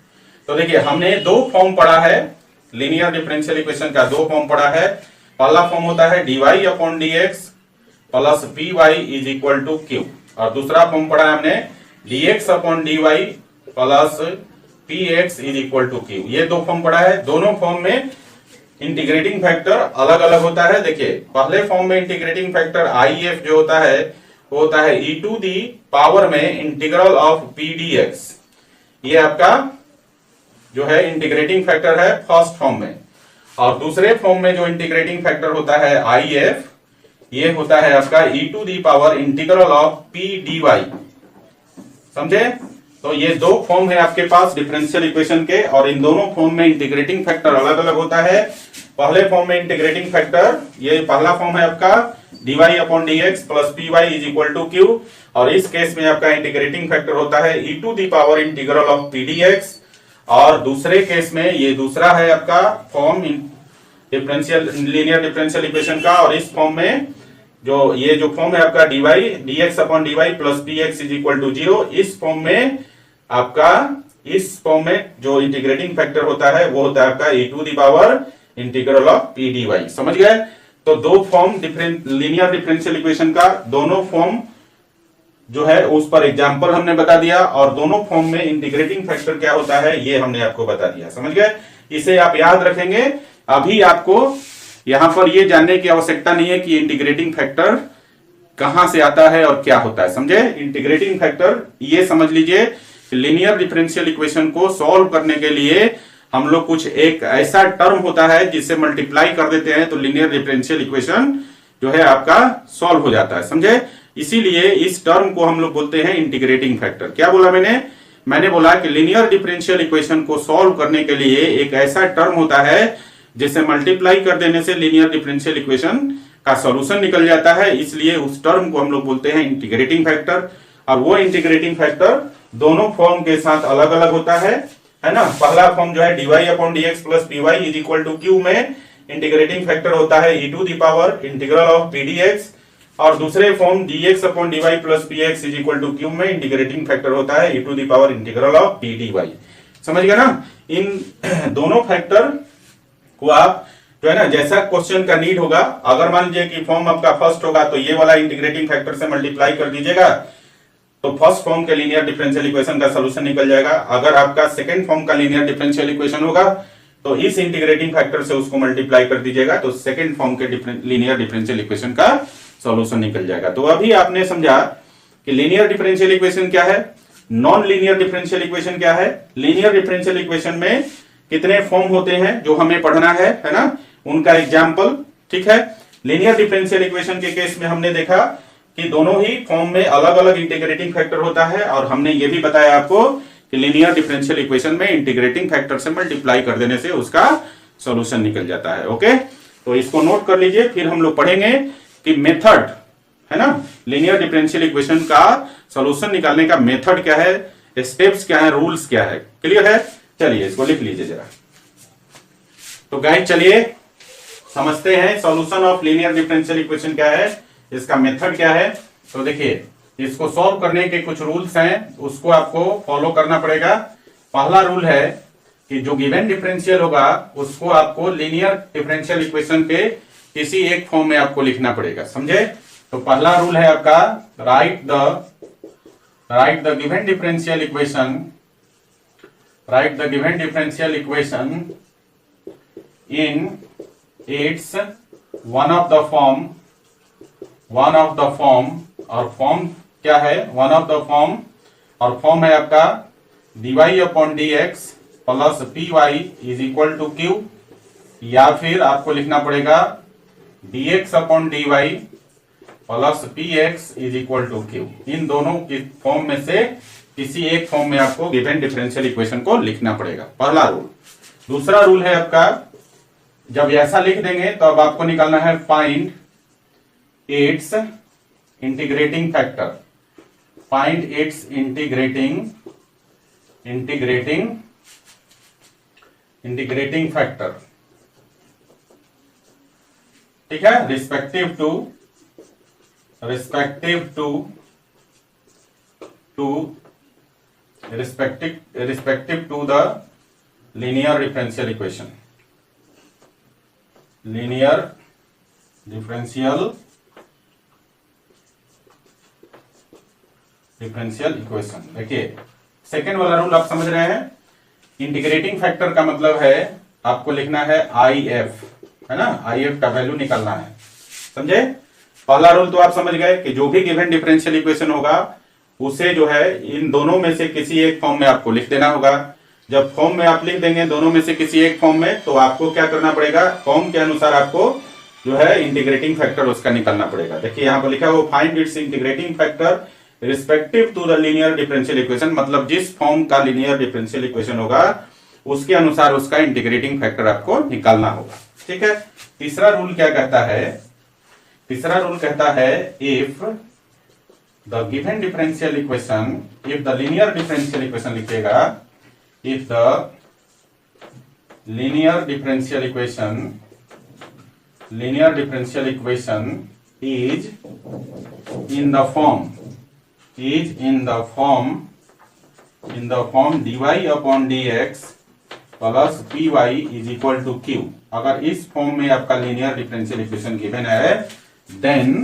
S1: तो देखिए हमने 2 फॉर्म पढ़ा है लीनियर डिफरेंशियल इक्वेशन का, 2 फॉर्म पढ़ा है। पहला फॉर्म होता है dy/dx plus py is equal to q, और दूसरा फॉर्म पढ़ा है हमने dx/dy plus px is equal to q। ये 2 फॉर्म पढ़ा है। दोनों फॉर्म में इंटीग्रेटिंग फैक्टर अलग अलग होता है। देखिए पहले फॉर्म में इंटीग्रेटिंग फैक्टर IF जो होता है वो होता है e टू दी पावर में इंटीग्रल ऑफ p dx। ये आपका जो है इंटीग्रेटिंग फैक्टर है फर्स्ट फॉर्म में, और दूसरे फॉर्म में जो इंटीग्रेटिंग फैक्टर होता है IF, ये होता है आपका e to the power integral of p dy। समझे? तो ये 2 फॉर्म है आपके पास डिफरेंशियल इक्वेशन के, और इन दोनों फॉर्म में इंटीग्रेटिंग फैक्टर अलग अलग होता है। पहले फॉर्म में इंटीग्रेटिंग फैक्टर, ये पहला फॉर्म है आपका dy/dx plus py is equal to q, और इस केस में आपका इंटीग्रेटिंग फैक्टर होता है e to the power integral of p dx, और दूसरे केस में ये दूसरा है आपका form differential linear differential equation का, और इस फॉर्म में जो फॉर्म है आपका dx/dy plus px is equal to 0, इस फॉर्म में आपका इस फॉर्म में जो इंटीग्रेटिंग फैक्टर होता है वो होता है आपका e to the power integral of p dy। समझ गए? तो 2 फॉर्म लीनियर डिफरेंशियल इक्वेशन का, दोनों फॉर्म जो है उस पर एग्जांपल हमने बता दिया, और दोनों फॉर्म में इंटीग्रेटिंग फैक्टर क्या होता है ये हमने आपको बता दिया। समझ गए? इसे आप याद रखेंगे। अभी आपको यहां पर ये जानने की आवश्यकता नहीं है कि इंटीग्रेटिंग फैक्टर कहां से आता है और क्या होता है। समझे? इंटीग्रेटिंग फैक्टर ये समझ लीजिए लीनियर डिफरेंशियल इक्वेशन को सॉल्व करने के लिए हम लोग कुछ एक ऐसा टर्म होता है जिससे मल्टीप्लाई कर देते हैं, तो लीनियर डिफरेंशियल इक्वेशन जो है आपका सॉल्व हो जाता है। समझे? इसीलिए इस टर्म को हम लोग बोलते हैं इंटीग्रेटिंग फैक्टर। क्या बोला मैंने बोला कि लीनियर डिफरेंशियल इक्वेशन को सॉल्व करने के लिए एक ऐसा टर्म होता है जिसे मल्टीप्लाई कर देने से लीनियर डिफरेंशियल इक्वेशन का सॉल्यूशन निकल जाता है, इसलिए उस टर्म को हम लोग बोलते हैं इंटीग्रेटिंग फैक्टर। और वो इंटीग्रेटिंग फैक्टर दोनों फॉर्म के साथ अलग अलग होता है है ना। पहला फॉर्म जो है dy upon dx plus py is equal to q में इंटीग्रेटिंग फैक्टर होता है e to the power integral of p dx, और दूसरे form dx upon dy plus px is equal to q में इंटीग्रेटिंग फैक्टर होता है e to the power integral of p dy। समझ गए ना। इन दोनों फैक्टर को आप जो है ना जैसा क्वेश्चन का नीड होगा, अगर मान लीजिए कि फॉर्म आपका फर्स्ट होगा तो ये वाला इंटीग्रेटिंग फैक्टर से मल्टीप्लाई कर दीजिएगा तो फर्स्ट फॉर्म के लीनियर डिफरेंशियल इक्वेशन का सॉल्यूशन निकल जाएगा। अगर आपका सेकंड फॉर्म का लीनियर डिफरेंशियल इक्वेशन होगा तो इस इंटीग्रेटिंग फैक्टर से उसको मल्टीप्लाई कर दीजिएगा तो सेकंड फॉर्म के लीनियर डिफरेंशियल इक्वेशन का सॉल्यूशन निकल जाएगा। तो अभी आपने समझा कि लीनियर डिफरेंशियल इक्वेशन क्या है, नॉन लीनियर डिफरेंशियल इक्वेशन क्या है। लीनियर डिफरेंशियल इक्वेशन में कितने फॉर्म होते हैं जो हमें पढ़ना है ना, उनका एग्जाम्पल। ठीक है, लीनियर डिफरेंशियल इक्वेशन के केस में हमने देखा कि दोनों ही फॉर्म में अलग अलग इंटीग्रेटिंग फैक्टर होता है, और हमने ये भी बताया आपको कि लीनियर डिफरेंशियल इक्वेशन में इंटीग्रेटिंग फैक्टर से मल्टीप्लाई कर देने से उसका सॉल्यूशन निकल जाता है। ओके, तो इसको नोट कर लीजिए, फिर हम लोग पढ़ेंगे कि मेथड है ना, लीनियर डिफरेंशियल इक्वेशन का सॉल्यूशन निकालने का मेथड क्या है, स्टेप्स क्या है, रूल्स क्या है। क्लियर है, चलिए इसको लिख लीजिए जरा। तो गाइस चलिए समझते हैं solution of linear differential equation क्या है, इसका मेथड क्या है। तो देखिए इसको सॉल्व करने के कुछ रूल्स हैं, उसको आपको फॉलो करना पड़ेगा। पहला रूल है कि जो गिवन डिफरेंशियल होगा उसको आपको लीनियर डिफरेंशियल इक्वेशन के किसी एक फॉर्म में आपको लिखना पड़ेगा। समझे। तो पहला रूल है आपका write the given differential equation in its one of the form, और फॉर्म क्या है, वन ऑफ द फॉर्म, और फॉर्म है आपका dy upon dx plus py is equal to q, या फिर आपको लिखना पड़ेगा dx upon dy plus px is equal to q। इन दोनों की फॉर्म में से किसी एक फॉर्म में आपको गिवन डिफरेंशियल इक्वेशन को लिखना पड़ेगा, पहला रूल। दूसरा रूल है आपका, जब ऐसा लिख देंगे तो अब आपको निकालना है find its integrating factor, find its integrating factor. ठीक है, respective to the linear differential equation, linear differential equation. देखिए सेकेंड वाला रूल आप समझ रहे हैं, इंटीग्रेटिंग फैक्टर का मतलब है आपको लिखना है IF, है ना, IF का वैल्यू निकालना है। समझे। पहला रूल तो आप समझ गए कि जो भी गिवन डिफरेंशियल इक्वेशन होगा उसे जो है इन दोनों में से किसी एक फॉर्म में आपको लिख देना होगा। जब फॉर्म में आप लिख देंगे दोनों में से किसी एक फॉर्म में, तो आपको क्या करना पड़ेगा, फॉर्म के अनुसार आपको जो है इंटीग्रेटिंग फैक्टर उसका निकालना पड़ेगा। देखिए यहाँ पर लिखा है वो find its integrating factor respective to the linear differential equation, मतलब जिस फॉर्म का लीनियर डिफरेंशियल इक्वेशन होगा उसके अनुसार उसका इंटीग्रेटिंग फैक्टर आपको निकालना होगा। ठीक है। तीसरा रूल क्या कहता है, तीसरा रूल कहता है if the given differential equation, if the linear differential equation लिखिएगा, if the linear differential equation is in the form dy upon dx plus py is equal to q। अगर इस फॉर्म में आपका लीनियर डिफरेंशियल इक्वेशन गिवन है, then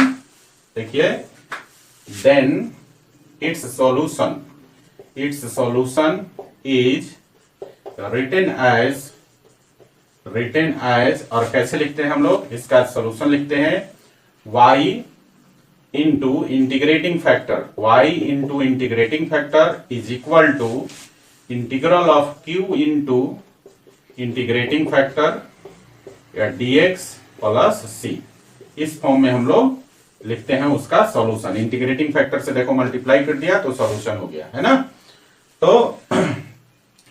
S1: देखिए, then its solution is written as, और कैसे लिखते हैं हम लोग, इसका सॉल्यूशन लिखते हैं y into integrating factor is equal to integral of q into integrating factor या dx प्लस c। इस फॉर्म में हम लोग लिखते हैं उसका सॉल्यूशन। इंटीग्रेटिंग फैक्टर से देखो मल्टीप्लाई कर दिया तो सॉल्यूशन हो गया, है ना। तो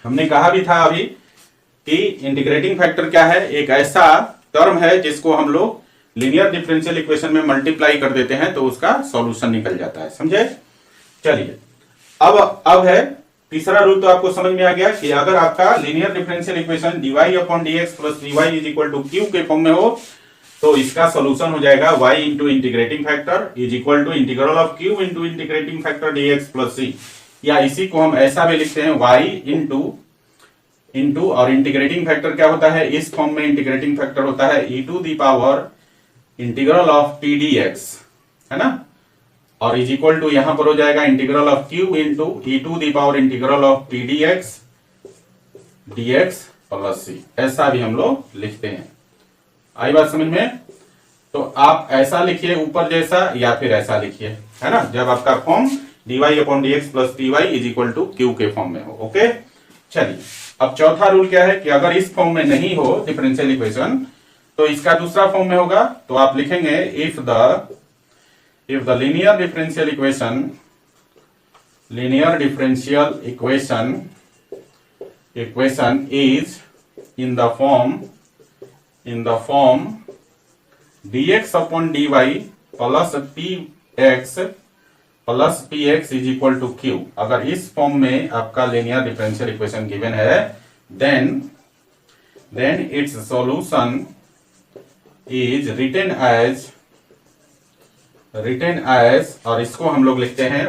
S1: हमने कहा भी था अभी कि इंटीग्रेटिंग फैक्टर क्या है, एक ऐसा टर्म है जिसको हम लोग लीनियर डिफरेंशियल इक्वेशन में मल्टीप्लाई कर देते हैं तो उसका सॉल्यूशन निकल जाता है। समझे। चलिए अब है तीसरा रूल तो आपको समझ में आ गया कि अगर आपका linear differential equation dy upon dx plus dy is equal to q के फॉर्म में हो तो इसका सोल्यूशन हो जाएगा y into integrating factor is equal to integral of Q into integrating factor dx plus c, या इसी को हम ऐसा भी लिखते हैं y इंटू और इंटीग्रेटिंग फैक्टर क्या होता है, इस फॉर्म में इंटीग्रेटिंग फैक्टर होता है e to the power integral of p dx, है ना, और इज इक्वल टू यहां पर हो जाएगा integral of Q into e to the power integral of P d x plus C, ऐसा भी हम लोग लिखते हैं। आई बात समझ में? तो आप ऐसा लिखिए ऊपर जैसा या फिर ऐसा लिखिए, है ना, जब आपका form dy upon d x plus p y is equal to q के फॉर्म में हो। ओके, चलिए अब चौथा रूल क्या है कि अगर इस फॉर्म में नहीं हो डिफरेंशियल इक्वेशन तो इसका दूसरा फॉर्म में होगा। तो आप लिखेंगे if the linear differential equation is in the form dx upon dy plus px is equal to q, अगर इस फॉर्म में आपका linear differential equation given है then its solution is written as और इसको हम लोग लिखते हैं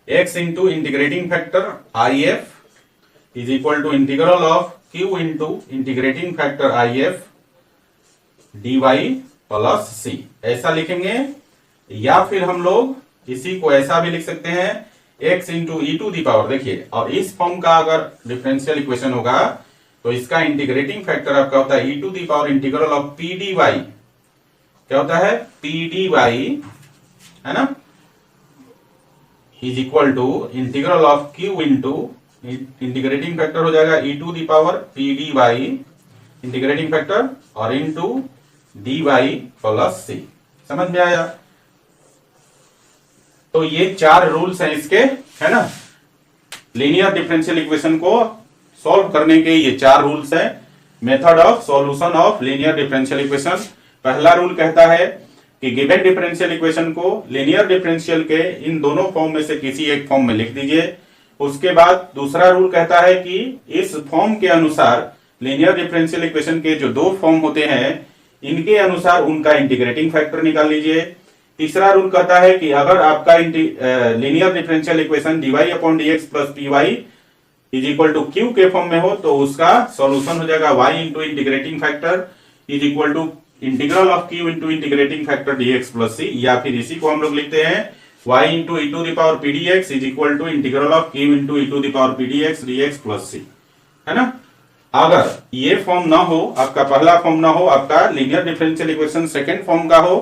S1: x into integrating factor if is equal to integral of q into integrating factor if dy plus c, ऐसा लिखेंगे। या फिर हम लोग इसी को ऐसा भी लिख सकते हैं x into e to the power, देखिए, और इस फॉर्म का अगर डिफरेंशियल इक्वेशन होगा तो इसका इंटीग्रेटिंग फैक्टर आपका होता है e to the power integral of P d y, क्या होता है पी डी वाई, है ना, is equal to integral of Q into integrating factor हो जाएगा e to the power P d y integrating factor और into d y plus C. समझ में आया? तो ये चार रूल्स हैं इसके, है ना, लीनियर डिफरेंशियल इक्वेशन को सॉल्व करने के ये चार रूल्स हैं। Method of solution of linear differential equation. पहला रूल कहता है कि गिवन डिफरेंशियल इक्वेशन को लीनियर डिफरेंशियल के इन दोनों फॉर्म में से किसी एक फॉर्म में लिख दीजिए। उसके बाद दूसरा रूल कहता है कि इस फॉर्म के अनुसार लीनियर डिफरेंशियल इक्वेशन के जो दो फॉर्म होते हैं इनके अनुसार उनका इंटीग्रेटिंग फैक्टर निकाल लीजिए। तीसरा रूल कहता है कि अगर आपका linear differential equation dy upon dx plus py is equal to q के फॉर्म में हो तो उसका सॉल्यूशन हो जाएगा y into integrating factor is equal to integral of Q into integrating factor dx plus c, या फिर इसी को हम लोग लिखते हैं y into e to the power P d x is equal to integral of Q into e to the power P d x dx plus c, है ना। अगर ये फॉर्म ना हो, आपका पहला फॉर्म ना हो, आपका linear differential equation second form का हो,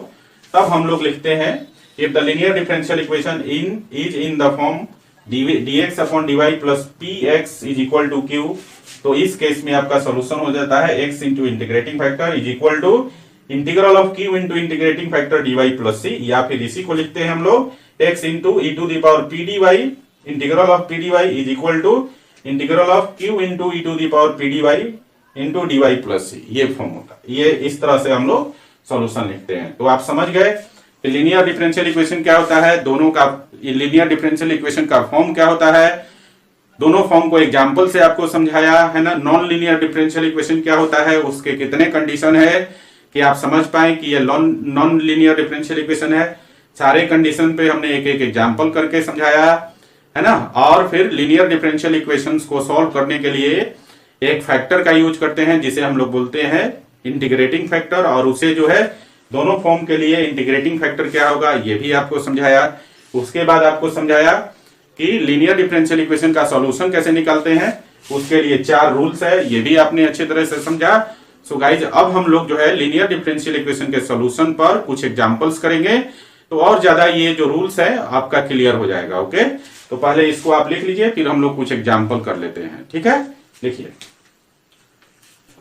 S1: तब हम लोग लिखते हैं if the linear differential equation is in the form dx upon dy plus px is equal to q, तो इस केस में आपका सोल्यूशन हो जाता है x into integrating factor is equal to integral of q into integrating factor dy plus c, या फिर इसी को लिखते हैं हम लोग x into e to the power p dy integral of p dy is equal to integral of q into e to the power p dy into dy plus c, ये form होता है। ये इस तरह से हम लोग सॉल्यूशन लिखते हैं। तो आप समझ गए कि लीनियर डिफरेंशियल इक्वेशन क्या होता है, दोनों का लीनियर डिफरेंशियल इक्वेशन का फॉर्म क्या होता है, दोनों फॉर्म को एग्जांपल से आपको समझाया है ना। नॉन लीनियर डिफरेंशियल इक्वेशन क्या होता है, उसके कितने कंडीशन है कि आप समझ पाए कि ये नॉन लीनियर डिफरेंशियल इक्वेशन है। सारे कंडीशन पे हमने एक एक एग्जांपल करके समझाया है ना। और फिर लीनियर डिफरेंशियल इक्वेशंस को सॉल्व करने के लिए एक फैक्टर का यूज करते हैं जिसे हम लोग बोलते हैं इंटीग्रेटिंग फैक्टर, और उसे जो है दोनों फॉर्म के लिए इंटीग्रेटिंग फैक्टर क्या होगा ये भी आपको समझाया। उसके बाद आपको समझाया कि लीनियर डिफरेंशियल इक्वेशन का सॉल्यूशन कैसे निकालते हैं, उसके लिए चार रूल्स है, ये भी आपने अच्छी तरह से समझा। सो गाइज अब हम लोग जो है लीनियर डिफरेंशियल इक्वेशन के सॉल्यूशन पर कुछ एग्जांपल्स करेंगे, तो और ज्यादा ये जो रूल्स है आपका क्लियर हो जाएगा। ओके, तो पहले इसको आप लिख लीजिए, फिर हम लोग कुछ एग्जाम्पल कर लेते हैं। ठीक है, लिखिए।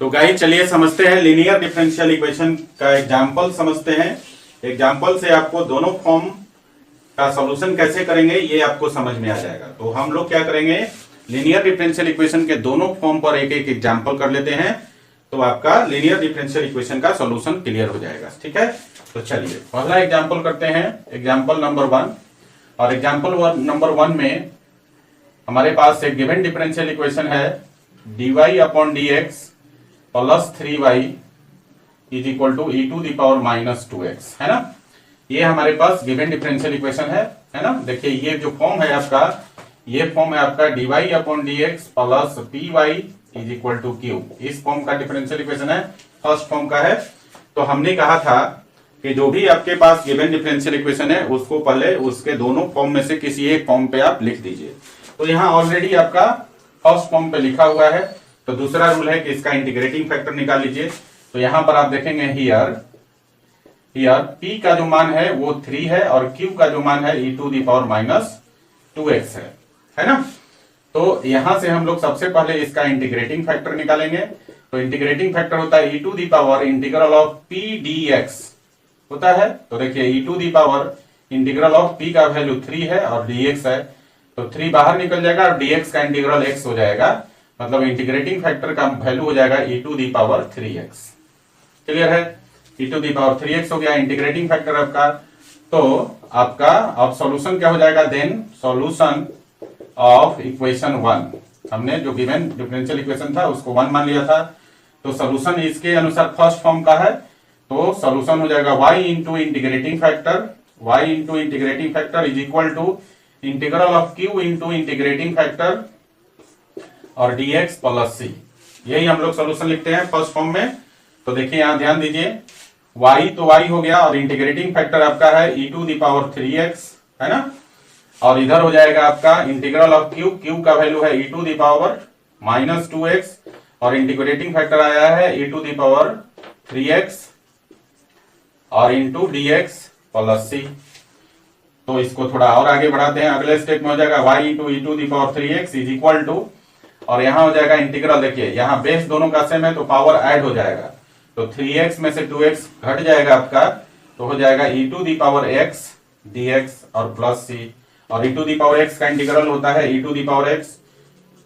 S1: तो गाइस चलिए समझते हैं लीनियर डिफरेंशियल इक्वेशन का एग्जांपल समझते हैं। एग्जांपल से आपको दोनों फॉर्म का सॉल्यूशन कैसे करेंगे ये आपको समझ में आ जाएगा। तो हम लोग क्या करेंगे, लीनियर डिफरेंशियल इक्वेशन के दोनों फॉर्म पर एक एक एग्जांपल कर लेते हैं, तो आपका लीनियर डिफरेंशियल इक्वेशन का सॉल्यूशन क्लियर हो जाएगा। ठीक है, तो चलिए पहला एग्जांपल करते हैं, एग्जांपल नंबर 1। और एग्जाम्पल नंबर 1 में हमारे पास एक गिवन डिफरेंशियल इक्वेशन है dy upon dx plus 3y is equal to e to the power minus 2x, है ना। ये हमारे पास गिवन डिफरेंशियल इक्वेशन है ना। देखिए ये जो फॉर्म है आपका, ये फॉर्म है आपका dy upon dx plus py is equal to q। इस फॉर्म का डिफरेंशियल इक्वेशन है, फर्स्ट फॉर्म का है। तो हमने कहा था कि जो भी आपके पास गिवन डिफरेंशियल इक्वेशन है उसको पहले उसके दोनों फॉर्म में से किसी एक फॉर्म पे आप लिख दीजिए। तो यहाँ ऑलरेडी आपका फर्स्ट फॉर्म पे लिखा हुआ है, तो दूसरा रूल है कि इसका इंटीग्रेटिंग फैक्टर निकाल लीजिए। तो यहाँ पर आप देखेंगे हियर p का जो मान है वो 3 है और q का जो मान है e to the power minus 2x है ना। तो यहां से हम लोग सबसे पहले इसका इंटीग्रेटिंग फैक्टर निकालेंगे। तो इंटीग्रेटिंग फैक्टर होता है e to the power integral of p dx होता है। तो देखिए e to the power integral of p का वैल्यू 3 है और dx है, तो 3 बाहर निकल जाएगा और dx का इंटीग्रल x हो जाएगा, मतलब इंटीग्रेटिंग फैक्टर का वैल्यू हो जाएगा e to the power 3x। Clear है, e to the power 3x हो गया इंटीग्रेटिंग फैक्टर आपका। तो आपका अब सॉल्यूशन क्या हो जाएगा, देन सॉल्यूशन ऑफ इक्वेशन 1, हमने जो गिवन डिफरेंशियल इक्वेशन था उसको 1 मान लिया था, तो सॉल्यूशन इसके अनुसार फर्स्ट फॉर्म का है। तो सॉल्यूशन हो जाएगा y into integrating factor is equal to integral of q into integrating factor और dx प्लस c। यही हम लोग सॉल्यूशन लिखते हैं फर्स्ट फॉर्म में। तो देखिए यहां ध्यान दीजिए, y तो y हो गया और इंटीग्रेटिंग फैक्टर आपका है e to the power 3x, है ना। और इधर हो जाएगा आपका इंटीग्रल ऑफ q का वैल्यू है e to the power minus 2x और इंटीग्रेटिंग फैक्टर आया है e to the power 3x और इंटू dx प्लस c। तो इसको थोड़ा और आगे बढ़ाते हैं, अगले स्टेप में हो जाएगा y into e to the power 3x is equal to, और यहां हो जाएगा इंटीग्रल, देखिए यहां बेस दोनों का सेम है तो पावर ऐड हो जाएगा, तो 3x में से 2x घट जाएगा आपका, तो हो जाएगा e to the power x dx और प्लस c। और e to the power x का इंटीग्रल होता है e to the power x,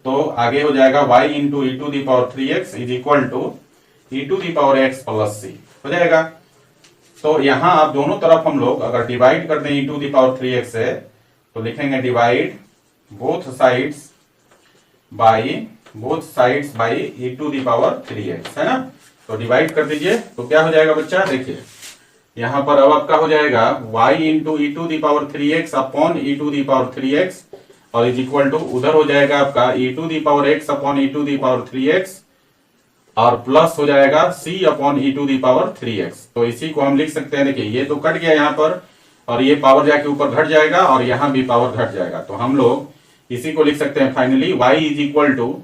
S1: तो आगे हो जाएगा y into e to the power 3x is equal to e to the power x plus c हो जाएगा। तो यहां आप दोनों तरफ हम लोग अगर डिवाइड कर दें e to the power 3x से, तो लिखेंगे divide both sides by e to the power 3x, है ना। तो डिवाइड कर दीजिए, तो क्या हो जाएगा बच्चा, देखिए यहां पर अब आपका हो जाएगा y into e to the power 3x upon e to the power 3x और इज इक्वल टू उधर हो जाएगा आपका e to the power x upon e to the power 3x और प्लस हो जाएगा c upon e to the power 3x। तो इसी को हम लिख सकते हैं, देखिए ये तो कट गया यहाँ पर और ये पावर जाके ऊपर घट जाएगा और यहाँ भी पावर घट जाएगा, तो हम लोग इसी को लिख सकते हैं finally y is equal to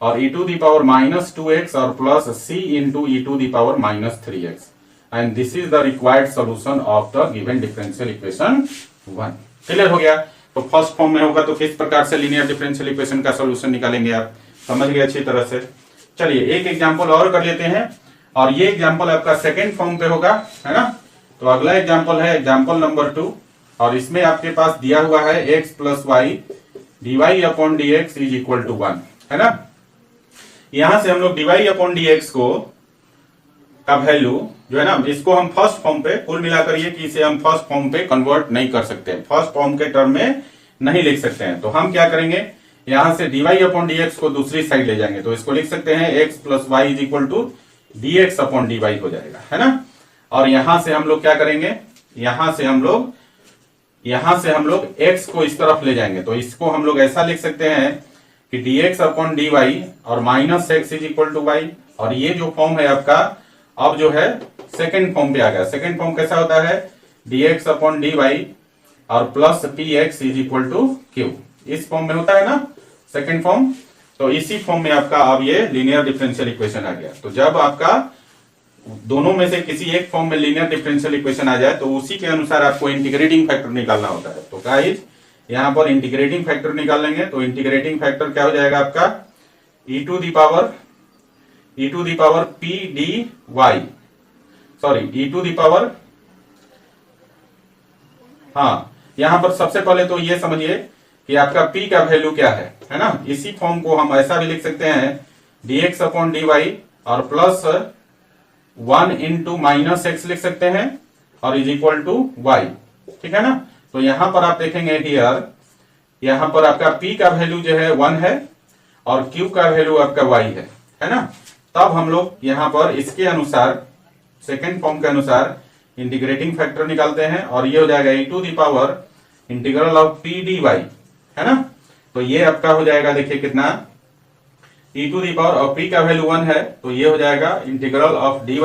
S1: और e to the power minus 2x और plus c into e to the power minus 3x and this is the required solution of the given differential equation 1। Clear हो गया। तो first form में होगा तो किस प्रकार से लीनियर डिफरेंशियल इक्वेशन का सोल्यूशन निकालेंगे, आप समझ गए अच्छी तरह से। चलिए एक एग्जांपल और कर लेते हैं और ये एग्जांपल आपका सेकंड फॉर्म पे होगा, है ना। तो अगला एग्जांपल है एग्जांपल नंबर 2 और इसमें आपके पास दिया हुआ है x plus y dy upon dx is equal to 1, है ना। यहां से हम लोग dy अपॉन dx को का वैल्यू जो है ना, इसको हम फर्स्ट फॉर्म पे कुल मिलाकर ये कि इसे हम फर्स्ट फॉर्म पे कन्वर्ट नहीं कर सकते, फर्स्ट फॉर्म के टर्म में नहीं लिख सकते हैं। तो हम क्या करेंगे, यहां से dy अपॉन dx को दूसरी साइड ले जाएंगे, तो इसको लिख सकते हैं x plus y is equal to dx upon dy हो जाएगा, है ना। और यहां से हम लोग क्या करेंगे, यहां से हम लोग x को इस तरफ ले जाएंगे, तो इसको हम लोग ऐसा लिख सकते हैं कि dx अपॉन dy और minus x is equal to y। और ये जो फॉर्म है आपका अब जो है सेकेंड फॉर्म पे आ गया। सेकेंड फॉर्म कैसा होता है, dx अपॉन dy और plus px is equal to q, इस फॉर्म में होता है ना सेकेंड फॉर्म। तो इसी फॉर्म में आपका अब ये लीनियर डिफरेंशियल इक्वेशन आ गया। तो जब आपका दोनों में से किसी एक फॉर्म में लीनियर डिफरेंशियल इक्वेशन आ जाए तो उसी के अनुसार आपको इंटीग्रेटिंग फैक्टर निकालना होता है। तो गाइस यहां पर इंटीग्रेटिंग फैक्टर निकालेंगे, तो इंटीग्रेटिंग फैक्टर क्या हो जाएगा आपका e to the power p dy, sorry e to the power, हाँ यहां पर सबसे पहले तो ये समझिए कि आपका p का वैल्यू क्या है ना। इसी फॉर्म को हम ऐसा भी लिख सकते हैं dx अपॉन dy और प्लस 1 इंटू माइनस x लिख सकते हैं और इज इक्वल टू y, ठीक है ना। तो यहां पर आप देखेंगे हियर, यहां पर आपका p का वैल्यू जो है 1 है और q का वैल्यू आपका y है ना। तब हम लोग यहां पर इसके अनुसार सेकेंड फॉर्म के अनुसार इंटीग्रेटिंग फैक्टर निकालते हैं और ये हो जाएगा e to the power integral of p dy, है ना। तो ये आपका हो जाएगा, देखिए कितना, e टू दी पावर, और p का वैल्यू 1 है तो ये हो जाएगा इंटीग्रल ऑफ dy,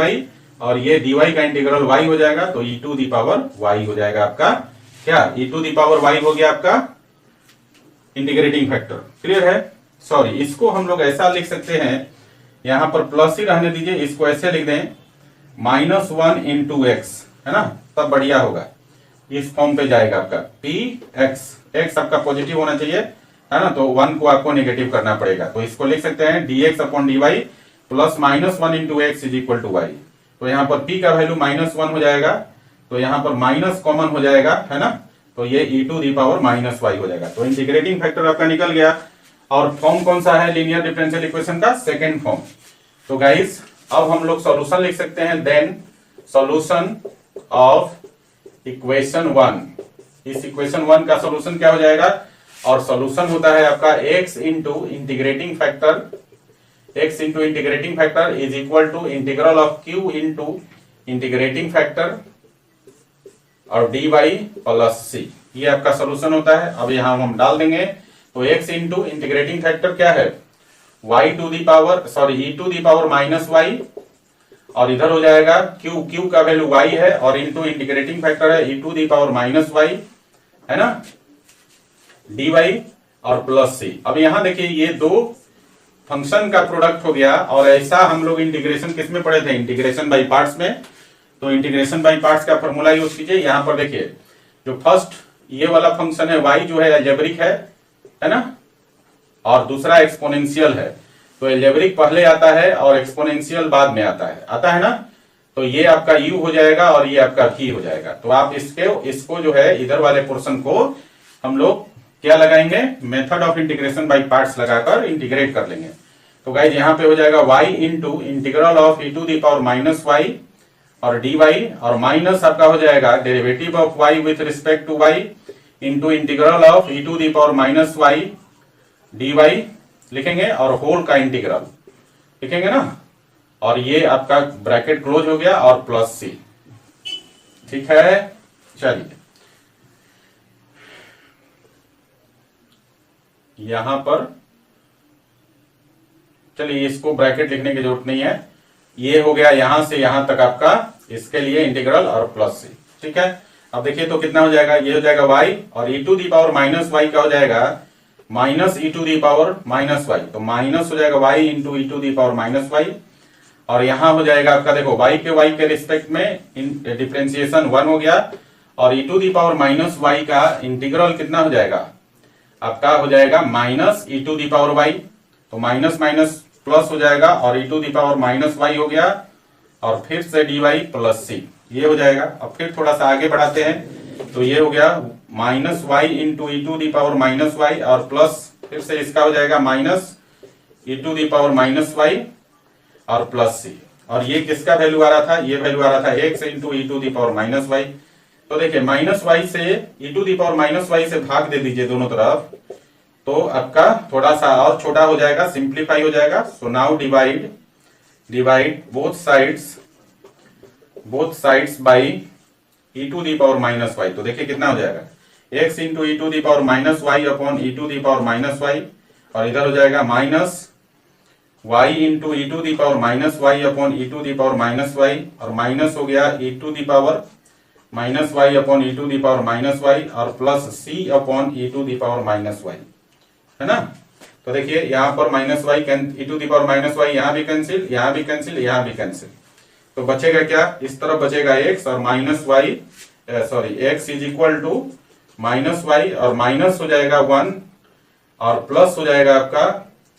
S1: और ये dy का इंटीग्रल y हो जाएगा, तो e to the power y हो जाएगा आपका, क्या, e to the power y हो गया आपका इंटीग्रेटिंग फैक्टर। क्लियर है। सॉरी, इसको हम लोग ऐसा लिख सकते हैं, यहां पर प्लस ही रहने दीजिए, इसको ऐसे लिख दें -1 इंटू एक्स, है ना, तब बढ़िया होगा। इस फॉर्म पे जाएगा आपका p x आपका पॉजिटिव होना चाहिए, है ना, तो 1 को आपको नेगेटिव करना पड़ेगा, तो इसको लिख सकते हैं dx upon dy plus -1 into x is equal to y। तो यहाँ पर p का वैल्यू -1 हो जाएगा, तो यहाँ पर माइनस कॉमन हो जाएगा, है ना, तो ये e to the power -y हो जाएगा। तो इंटीग्रेटिंग फैक्टर आपका निकल गया। और फॉर्म कौन सा है लीनियर डिफरेंशियल इक्वेशन का? Second form. तो गाइस अब हम लोग सॉल्यूशन लिख सकते हैं, देन सॉल्यूशन ऑफ इक्वेशन 1। इस इक्वेशन 1 का सॉल्यूशन क्या हो जाएगा? और सॉल्यूशन होता है आपका x into integrating factor is equal to integral of q into integrating factor और dy प्लस c। ये आपका सॉल्यूशन होता है। अब यहां हम डाल देंगे, तो x इंटू इंटीग्रेटिंग फैक्टर क्या है? y to the power, sorry, e to the power -y, और इधर हो जाएगा q का वैल्यू y है, और इंटू इंटीग्रेटिंग फैक्टर है e to the power -y, है ना, dy और प्लस c। अब यहां देखिए ये दो फंक्शन का प्रोडक्ट हो गया, और ऐसा हम लोग इंटीग्रेशन किस में पढ़े थे? इंटीग्रेशन बाय पार्ट्स में। तो इंटीग्रेशन बाय पार्ट्स का फॉर्मूला यूज कीजिए। यहां पर देखिए जो फर्स्ट ये वाला फंक्शन है y जो है अलजेब्रिक है ना, और दूसरा एक्सपोनेंशियल है। तो अलजेब्रिक पहले आता है और एक्सपोनेंशियल बाद में आता है ना। तो ये आपका u हो जाएगा और ये आपका v हो जाएगा। तो आप इसको जो है इधर वाले पोर्शन को हम लोग क्या लगाएंगे? Method of integration by parts लगाकर इंटीग्रेट कर लेंगे। तो गाइस यहाँ पे हो जाएगा y into integral of e to the power -y और dy, और माइनस आपका हो जाएगा derivative of y with respect to y into integral of e to the power -y dy लिखेंगे, और होल का इंटीग्रल लिखेंगे ना, और ये आपका ब्रैकेट क्लोज हो गया और प्लस c। ठीक है, चलिए यहां पर, चलिए इसको ब्रैकेट लिखने की जरूरत नहीं है। ये हो गया यहां से यहां तक आपका, इसके लिए इंटीग्रल और प्लस c। ठीक है, अब देखिए तो कितना हो जाएगा? ये हो जाएगा y, और e to the power -y का हो जाएगा minus e to the power -y, तो माइनस हो जाएगा y into e to the power -y, और यहां हो जाएगा आपका, देखो y के रिस्पेक्ट में डिफरेंशिएशन 1 हो गया, और e to the power -y का इंटीग्रल कितना हो जाएगा? आपका हो जाएगा minus e to the power y, तो माइनस माइनस प्लस हो जाएगा, और e to the power -y हो गया, और फिर से dy प्लस c, ये हो जाएगा। अब फिर थोड़ा सा आगे बढ़ाते हैं, तो ये हो गया -y into e to the power -y, और प्लस फिर से इसका हो जाएगा minus e to the power -y और प्लस c। और ये किसका वैल्यू आ रहा था? ये वैल्यू आ रहा था x into e to the power -y। तो देखिए -y से e to the power -y से भाग दे दीजिए दोनों तरफ, तो आपका थोड़ा सा और छोटा हो जाएगा, सिंप्लीफाई हो जाएगा। So now divide both sides by e to the power -y। तो देखिए कितना हो जाएगा? x into e to the power -y upon e to the power -y, और इधर हो जाएगा minus y into e to the power -y upon e to the power -y, और माइनस हो गया e to the power -y upon e to the power -y, और plus c upon e to the power -y, है ना। तो देखिए यहाँ पर -y e to the power -y, यहाँ भी कैंसिल, यहाँ भी कैंसिल, यहाँ भी कैंसिल, तो बचेगा क्या? इस तरफ बचेगा x, और x is equal to -y, और माइनस हो जाएगा 1, और प्लस हो जाएगा आपका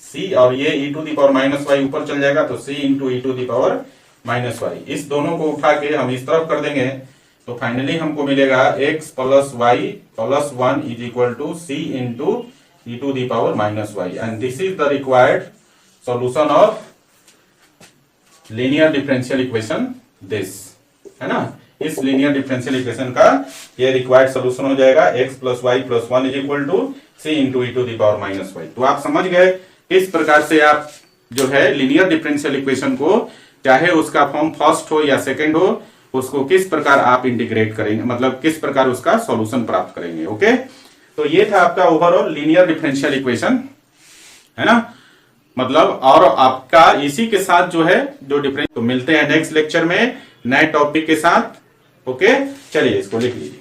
S1: c, और ये e to the power -y ऊपर चल जाएगा, तो c into e to the power -y। इस दोनों को उठा के हम इस तरफ कर देंगे, तो फाइनली हमको मिलेगा x plus y plus 1 is equal to c into e to the power -y, and this is the required solution of linear differential equation this, है ना। इस लीनियर डिफरेंशियल इक्वेशन का ये रिक्वायर्ड सोल्यूशन हो जाएगा x plus y plus 1 is equal to c into e to the power minus y. तो आप समझ गए किस प्रकार से आप जो है लीनियर डिफरेंशियल इक्वेशन को, चाहे उसका फॉर्म फर्स्ट हो या सेकंड हो, उसको किस प्रकार आप इंटीग्रेट करेंगे, मतलब किस प्रकार उसका सॉल्यूशन प्राप्त करेंगे। ओके, तो ये था आपका ओवरऑल लीनियर डिफरेंशियल इक्वेशन, है ना, मतलब, और आपका इसी के साथ जो है जो डिफरेंस। तो मिलते हैं नेक्स्ट लेक्चर में नए टॉपिक के साथ। ओके, चलिए इसको लिख लीजिए।